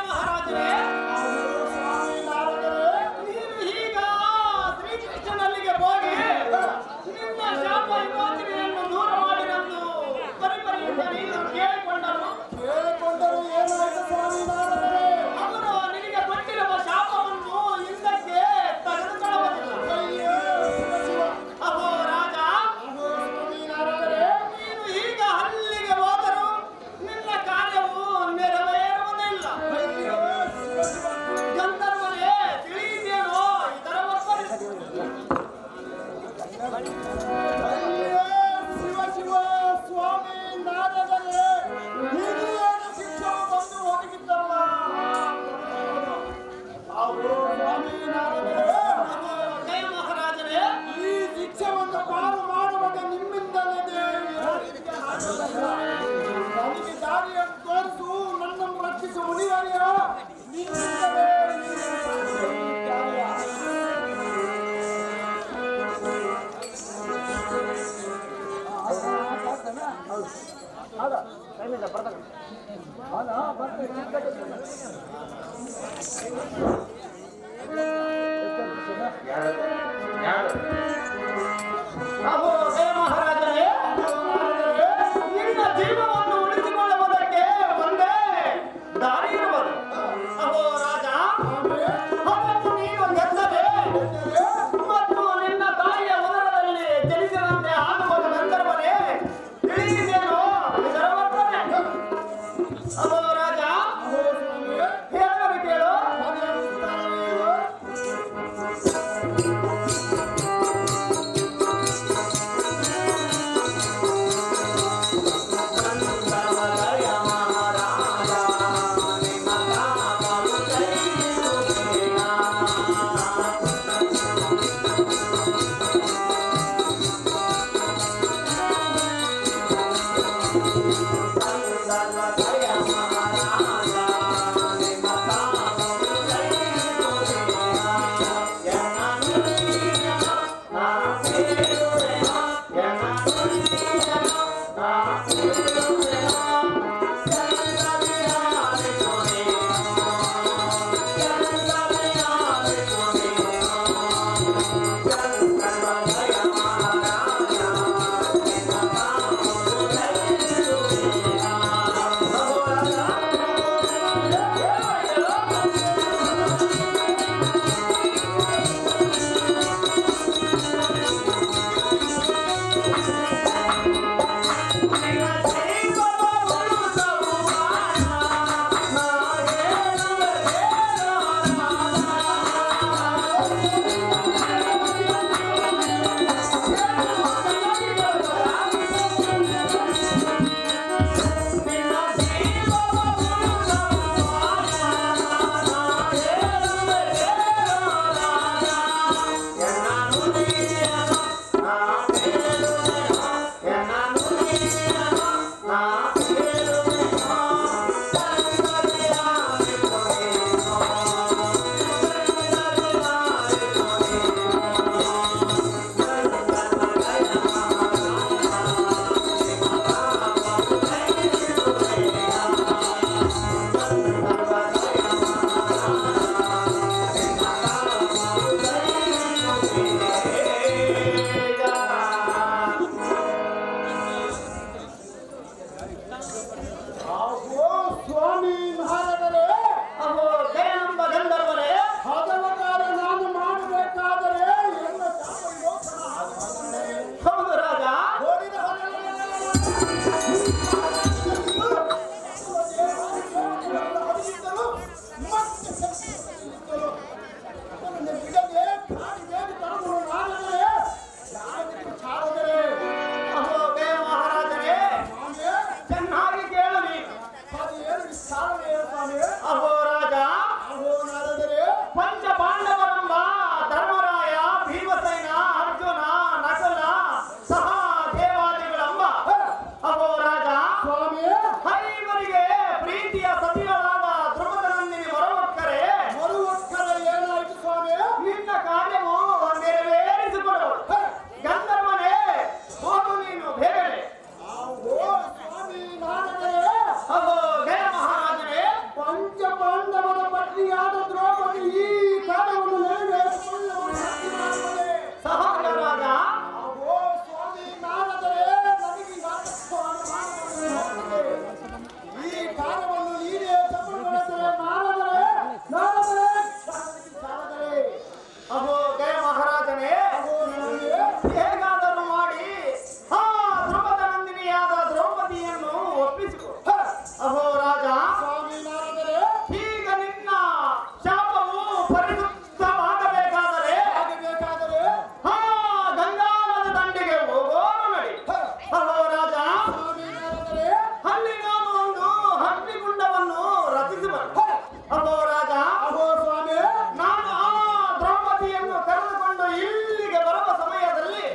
ಮಹಾರಾಜರೇ, ನೀನು ಈಗ ಶ್ರೀಕೃಷ್ಣನಲ್ಲಿಗೆ ಹೋಗಿ ನಿನ್ನ ಶಾಪ ವಿಮೋಚನೆಯನ್ನು ದೂರ ಮಾಡಿದಂದು ಪರಿಪರಿಯಿಂದ ನೀನು ಕೇಳಿಕೊಂಡರು. ಏನಾಯ್ತು ಸ್ವಾಮಿನಾಥರೇ? ಅವರು ನಿನಗೆ ಕೊಟ್ಟಿರುವ ಶಾಪವನ್ನು ಹಿಂದಕ್ಕೆ ತೆಗೆದುಕೊಳ್ಳಬಲ್ಲ. ಅಯ್ಯೋ ಶಿವ ಅಹೋ ರಾಜ, ಸ್ವಾಮಿನಾಥರೇ, ನೀನು ಈಗ ಅಲ್ಲಿಗೆ ಹೋದರೂ ನಿನ್ನ ಕಾರ್ಯವು ನೆರವೇರುವುದಿಲ್ಲ. ಅಯ್ಯೋ ಶಿವ ಶಿವ ಗಂಧರ್ವರೇ, ತಿಳಿಯಿತೇನೋ ಇದರ ಪರಿಸ್ಥಿತಿ? ಅಯ್ಯೋ ಶಿವ ಶಿವ ಸ್ವಾಮಿನಾಥರೇ, ಹೀಗೆ ಏನು ಶಿಕ್ಷೆ ಬಂದು ಒದಗಿದ್ದಲ್ಲ? ಅವರು ಸ್ವಾಮಿನಾಥರೇ, ಜಯ ಮಹಾರಾಜರೇ, ಈ ಶಿಕ್ಷೆಯನ್ನು ಪಾರು ಮಾಡುವಾಗ ನಿಮ್ಮಿಂದಲೇ ನನಗೆ ದಾರಿಯನ್ನು ತೋರಿಸು, ನನ್ನನ್ನು ರಕ್ಷಿಸು ಮುನಿವರ್ಯ. ನಿಮ್ಮಿಂದಲೇ ಈ ಕಾರ್ಯ. ಅಹೋ ಜಯ ಮಹಾರಾಜರೇ, ನಿನ್ನ ಜೀವವನ್ನು ಉಳಿಸಿಕೊಳ್ಳುವುದಕ್ಕೆ ಒಂದೇ ದಾರಿ ಇರುವುದು. ಅಹೋ ರಾಜ, ಅದನ್ನು ನೀನು ಗೆದ್ದರೆ ಮತ್ತು ನಿನ್ನ ತಾಯಿಯ ಉದರದಲ್ಲಿ ಜನಿಸಿದಂತೆ ಆಗುವುದು ಗಂಧರ್ವನೇ, ತಿಳಿಯಿತೇನೋ ಇದರ ವರ್ತನೆ? ಅಹೋ ರಾಜ, ಹೇಳಲು ಕೇಳು.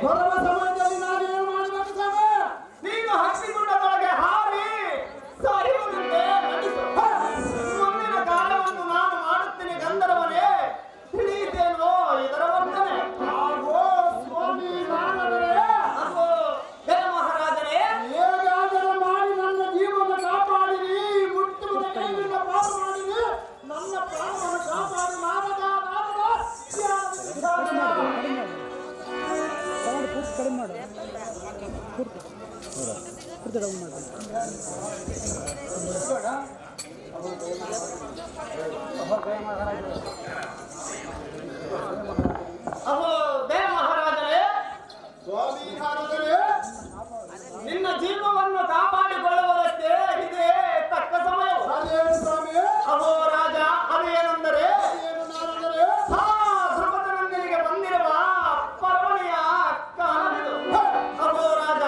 ಬರುವ ಸಮಯದಲ್ಲಿ ನಾನೇನು ಮಾಡಬೇಕು ಸ್ವಾಮಿ? ನೀನು ಹಸಿಗುಂಡದೊಳಗೆ ಹಾರಿ ಸಾಯುವುದಂತೆ ನಟಿಸು. ಮುಂದಿನ ಕಾರ್ಯವನ್ನು ನಾನು ಮಾಡುತ್ತೇನೆ ಗಂಧರ್ವನೇ. ತಿಳಿಯಿತೇನೋ ಇದರ ವರ್ತನೆ? ಆಗೋ ಸ್ವಾಮಿ ನಾನದರೆ ಅಗೋ ಗಜ ಮಹಾರಾಜನೇ, ಹೇಗಾದರೂ ಮಾಡಿ ನನ್ನ ಜೀವನ ಕಾಪಾಡಿರಿ, ಮುಟ್ಟುವ ಕೈಯಿಂದ ಪಾರು ಮಾಡಿರಿ, ನನ್ನ ಪ್ರಾಣವನ್ನು ಕಾಪಾಡಿ ನಾರದ ಅಗೋ ಗಜ ಮಹಾರಾಜನೇ, ಸ್ವಾಮಿ ನಾನದರೆ ನಿನ್ನ ಜೀವವನ್ನು ಕಾಪಾಡಿಕೊಳ್ಳುವುದಕ್ಕೆ ಇದೇ ತಕ್ಕ ಸಮಯವು. ಅದೇನು ಸ್ವಾಮಿ? ಅಹೋ ರಾಜ, ಅದೇನೆಂದರೆ ಏನು ನಾನದರೆ ಧ್ರುಪದನೊಂದಿಗೆ ಬಂದಿರುವ ಪರವಣಿಯ ಕಾಲವಿದು. ಅಹೋ ರಾಜ,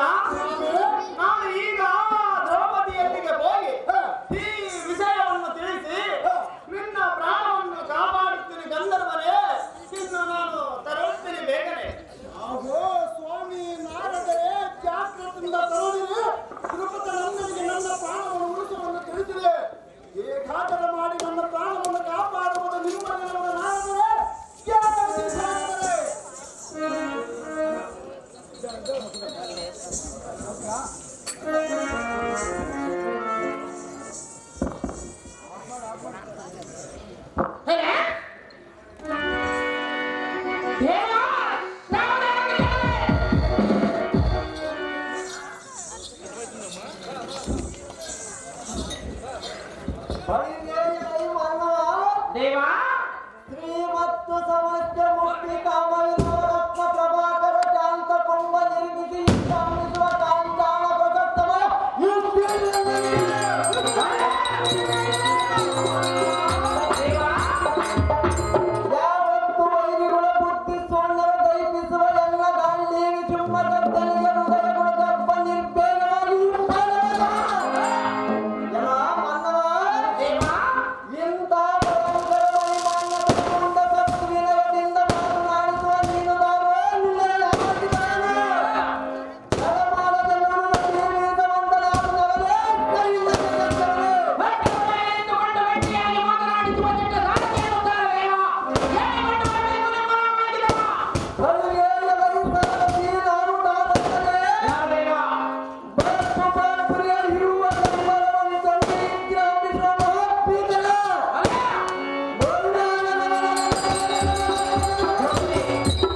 ನಾನು ಈಗ ದ್ರೌಪದಿಯಲ್ಲಿಗೆ ಹೋಗಿ ಈ ವಿಷಯವನ್ನು ತಿಳಿಸಿ ನಿನ್ನ ಪ್ರಾಣವನ್ನು ಕಾಪಾಡುತ್ತೀನಿ ಗಂಧರ್ವನೇ. ಇನ್ನು ನಾನು ತರುತ್ತೀನಿ ಬೇಗನೆ. ಆಗೋ ಸ್ವಾಮಿ ನಾರದರೆ ಜಾಗೃತಿಯಿಂದ ತರುವಿರಿ, ತಿರುಪತಿ ನನ್ನನಿಗೆ ನನ್ನ ಪ್ರಾಣವನ್ನು ಉಳಿಸುವನ್ನು ತಿಳಿಸಿದೆ. ಹೇಗಾದರೂ ಮಾಡಿ ನನ್ನ ಪ್ರಾಣವನ್ನು ಕಾಪಾಡುವುದು ನಿಮ್ಮ ನೆಲದ ನಾರದರೆ ಜಾಗೃತಿ ಸಾಗದರೆ. ದೇವಾ ಶ್ರೀಮತ್ತು ಸಮಸ್ತ ಮುಕ್ತಿ ಕಾಮವಿರುವ ರತ್ನ ಪ್ರಭಾಕರ ಶಾಂತ ಕುಂಭ ನಿರ್ಮಿಸಿ ಕಾಮಿಸುವ ಕಾಂತಾಳ ಪ್ರಸಕ್ತಮಯ ಯಾವತ್ತು ವೈರಿಗಳ ಬುದ್ಧಿ ಸೋಣರ ದೈಪಿಸುವ ಎಲ್ಲ ಗಾಂಡೀವಿ ಸಿಂಹಗದ್ದಲಿಯ ಹೃದಯಗಳ ಗರ್ಭ ನಿರ್ಬೇಗವಾಗಿ ಎಲ್ಲ ಮಾನವ ಇಂಥ ಭಯಂಕರ ಮಹಿಮಾನ್ನ ತಗೊಂಡ ಸತ್ತು ವಿನಯದಿಂದ ಮಾತನಾಡಿಸುವ ನೀನು ತಾನು ನಿನ್ನೆಲ್ಲ ಯಾವಾಗಿದ್ದಾನೆ? ತಲೆಮಾರದ ನೋಡುವ ಜೀವಿತವಂತನಾದವನೇ ಕೈಯಿಂದ ಜಗತ್ತವನೇ. ಕಲಿಗೆಯ ವಯಸ್ಸಾದ ನೀನಾರು ನಾನಂತಲೇ ಬರಸು ಪರಂಪರೆಯ ಇರುವ ಸಂಬರವನ್ನು ತಂದು ಇತ್ಯಾದಿಸುವ ಮಹಾತ್ಮೀಕರ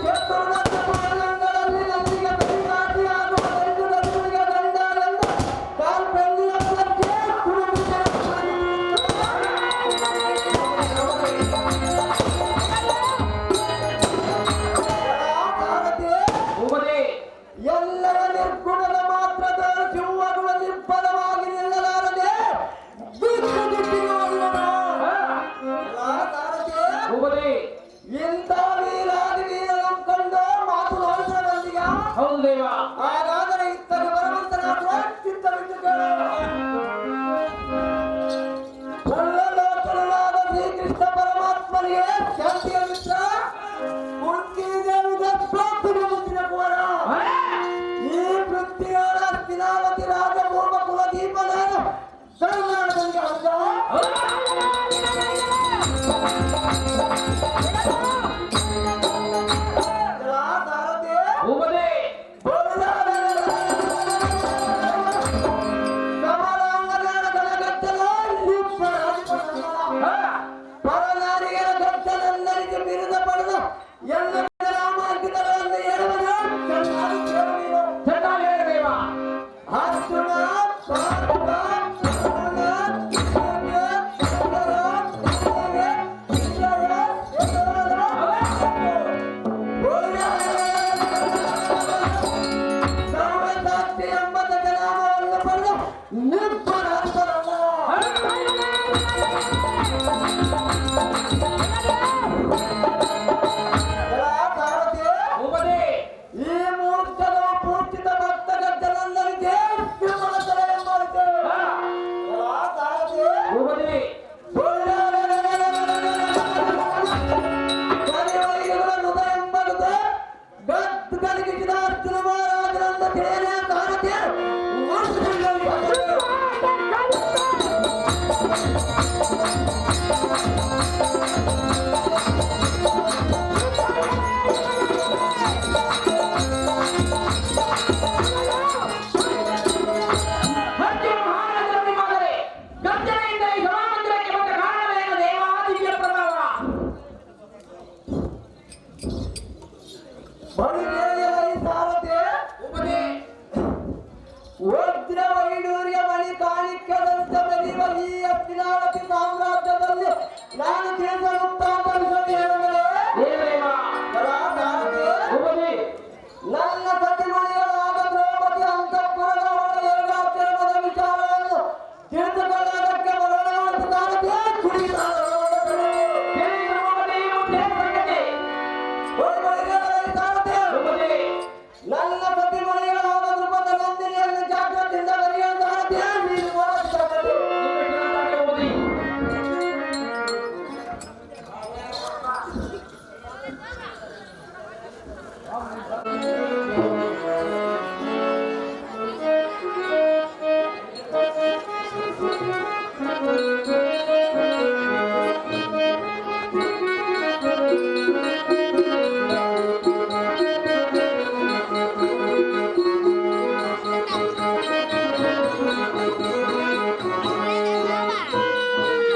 ಚತುರ್ದಶ ಮಾನಗಳಲ್ಲಿ ನಮಗೆ ಪರಿಣಾತಿಯಾಗುವ ಗಂಡು ಗಂಡುವಿಗೆ ಗಂಡನೆಂದು ಕಾಲ್ಪೆನ್ನಿಯ ಬಗ್ಗೆ ಎಲ್ಲರ ನಿರ್ಗುಣದ ಮಾತ್ರದ ಸಿಂಹಗಳು ನಿರ್ಬಲವಾಗಿ ನಿಲ್ಲಲಾರದೆ ದಿಕ್ಕು ದಿಕ್ಕಿಗೆ ಓಡುವನು. ಇಂಥ ವೀರಾದಿ ವೀರರನ್ನು ಕಂಡು ಮಾತು ನೋಡಿದವರಿಗೆ ಹೌದು ದೇವ. ಹಾಗಾದರೆ ಇತ್ತಗೆ ಬರುವಂತನಾಗುವ ಚಿತ್ತವಿಟ್ಟು ಕೇಳು. ಒಳ್ಳೆಲೋಚನಾದ ಶ್ರೀಕೃಷ್ಣ ಪರಮಾತ್ಮನಿಗೆ ಶಾಂತಿಯ ಮಿತ್ರ ಕುಂತಿದೇವಿಗೆ ಪ್ರಾಪ್ತಿಗೆ ಮುಂದಿನ ಕುವರ. ಈ ಪೃಥ್ವಿಯಾದ ಹಸ್ತಿನಾವತಿ ರಾಜಭೂಮ ಕುಲದೀಪನಾದ ಕರುನಾಡದಲ್ಲಿ ಹೌದ ಸಾರಥಿ ಭೂಪತಿ ಬರುದಾದರೆ ಬಳಿಗೆ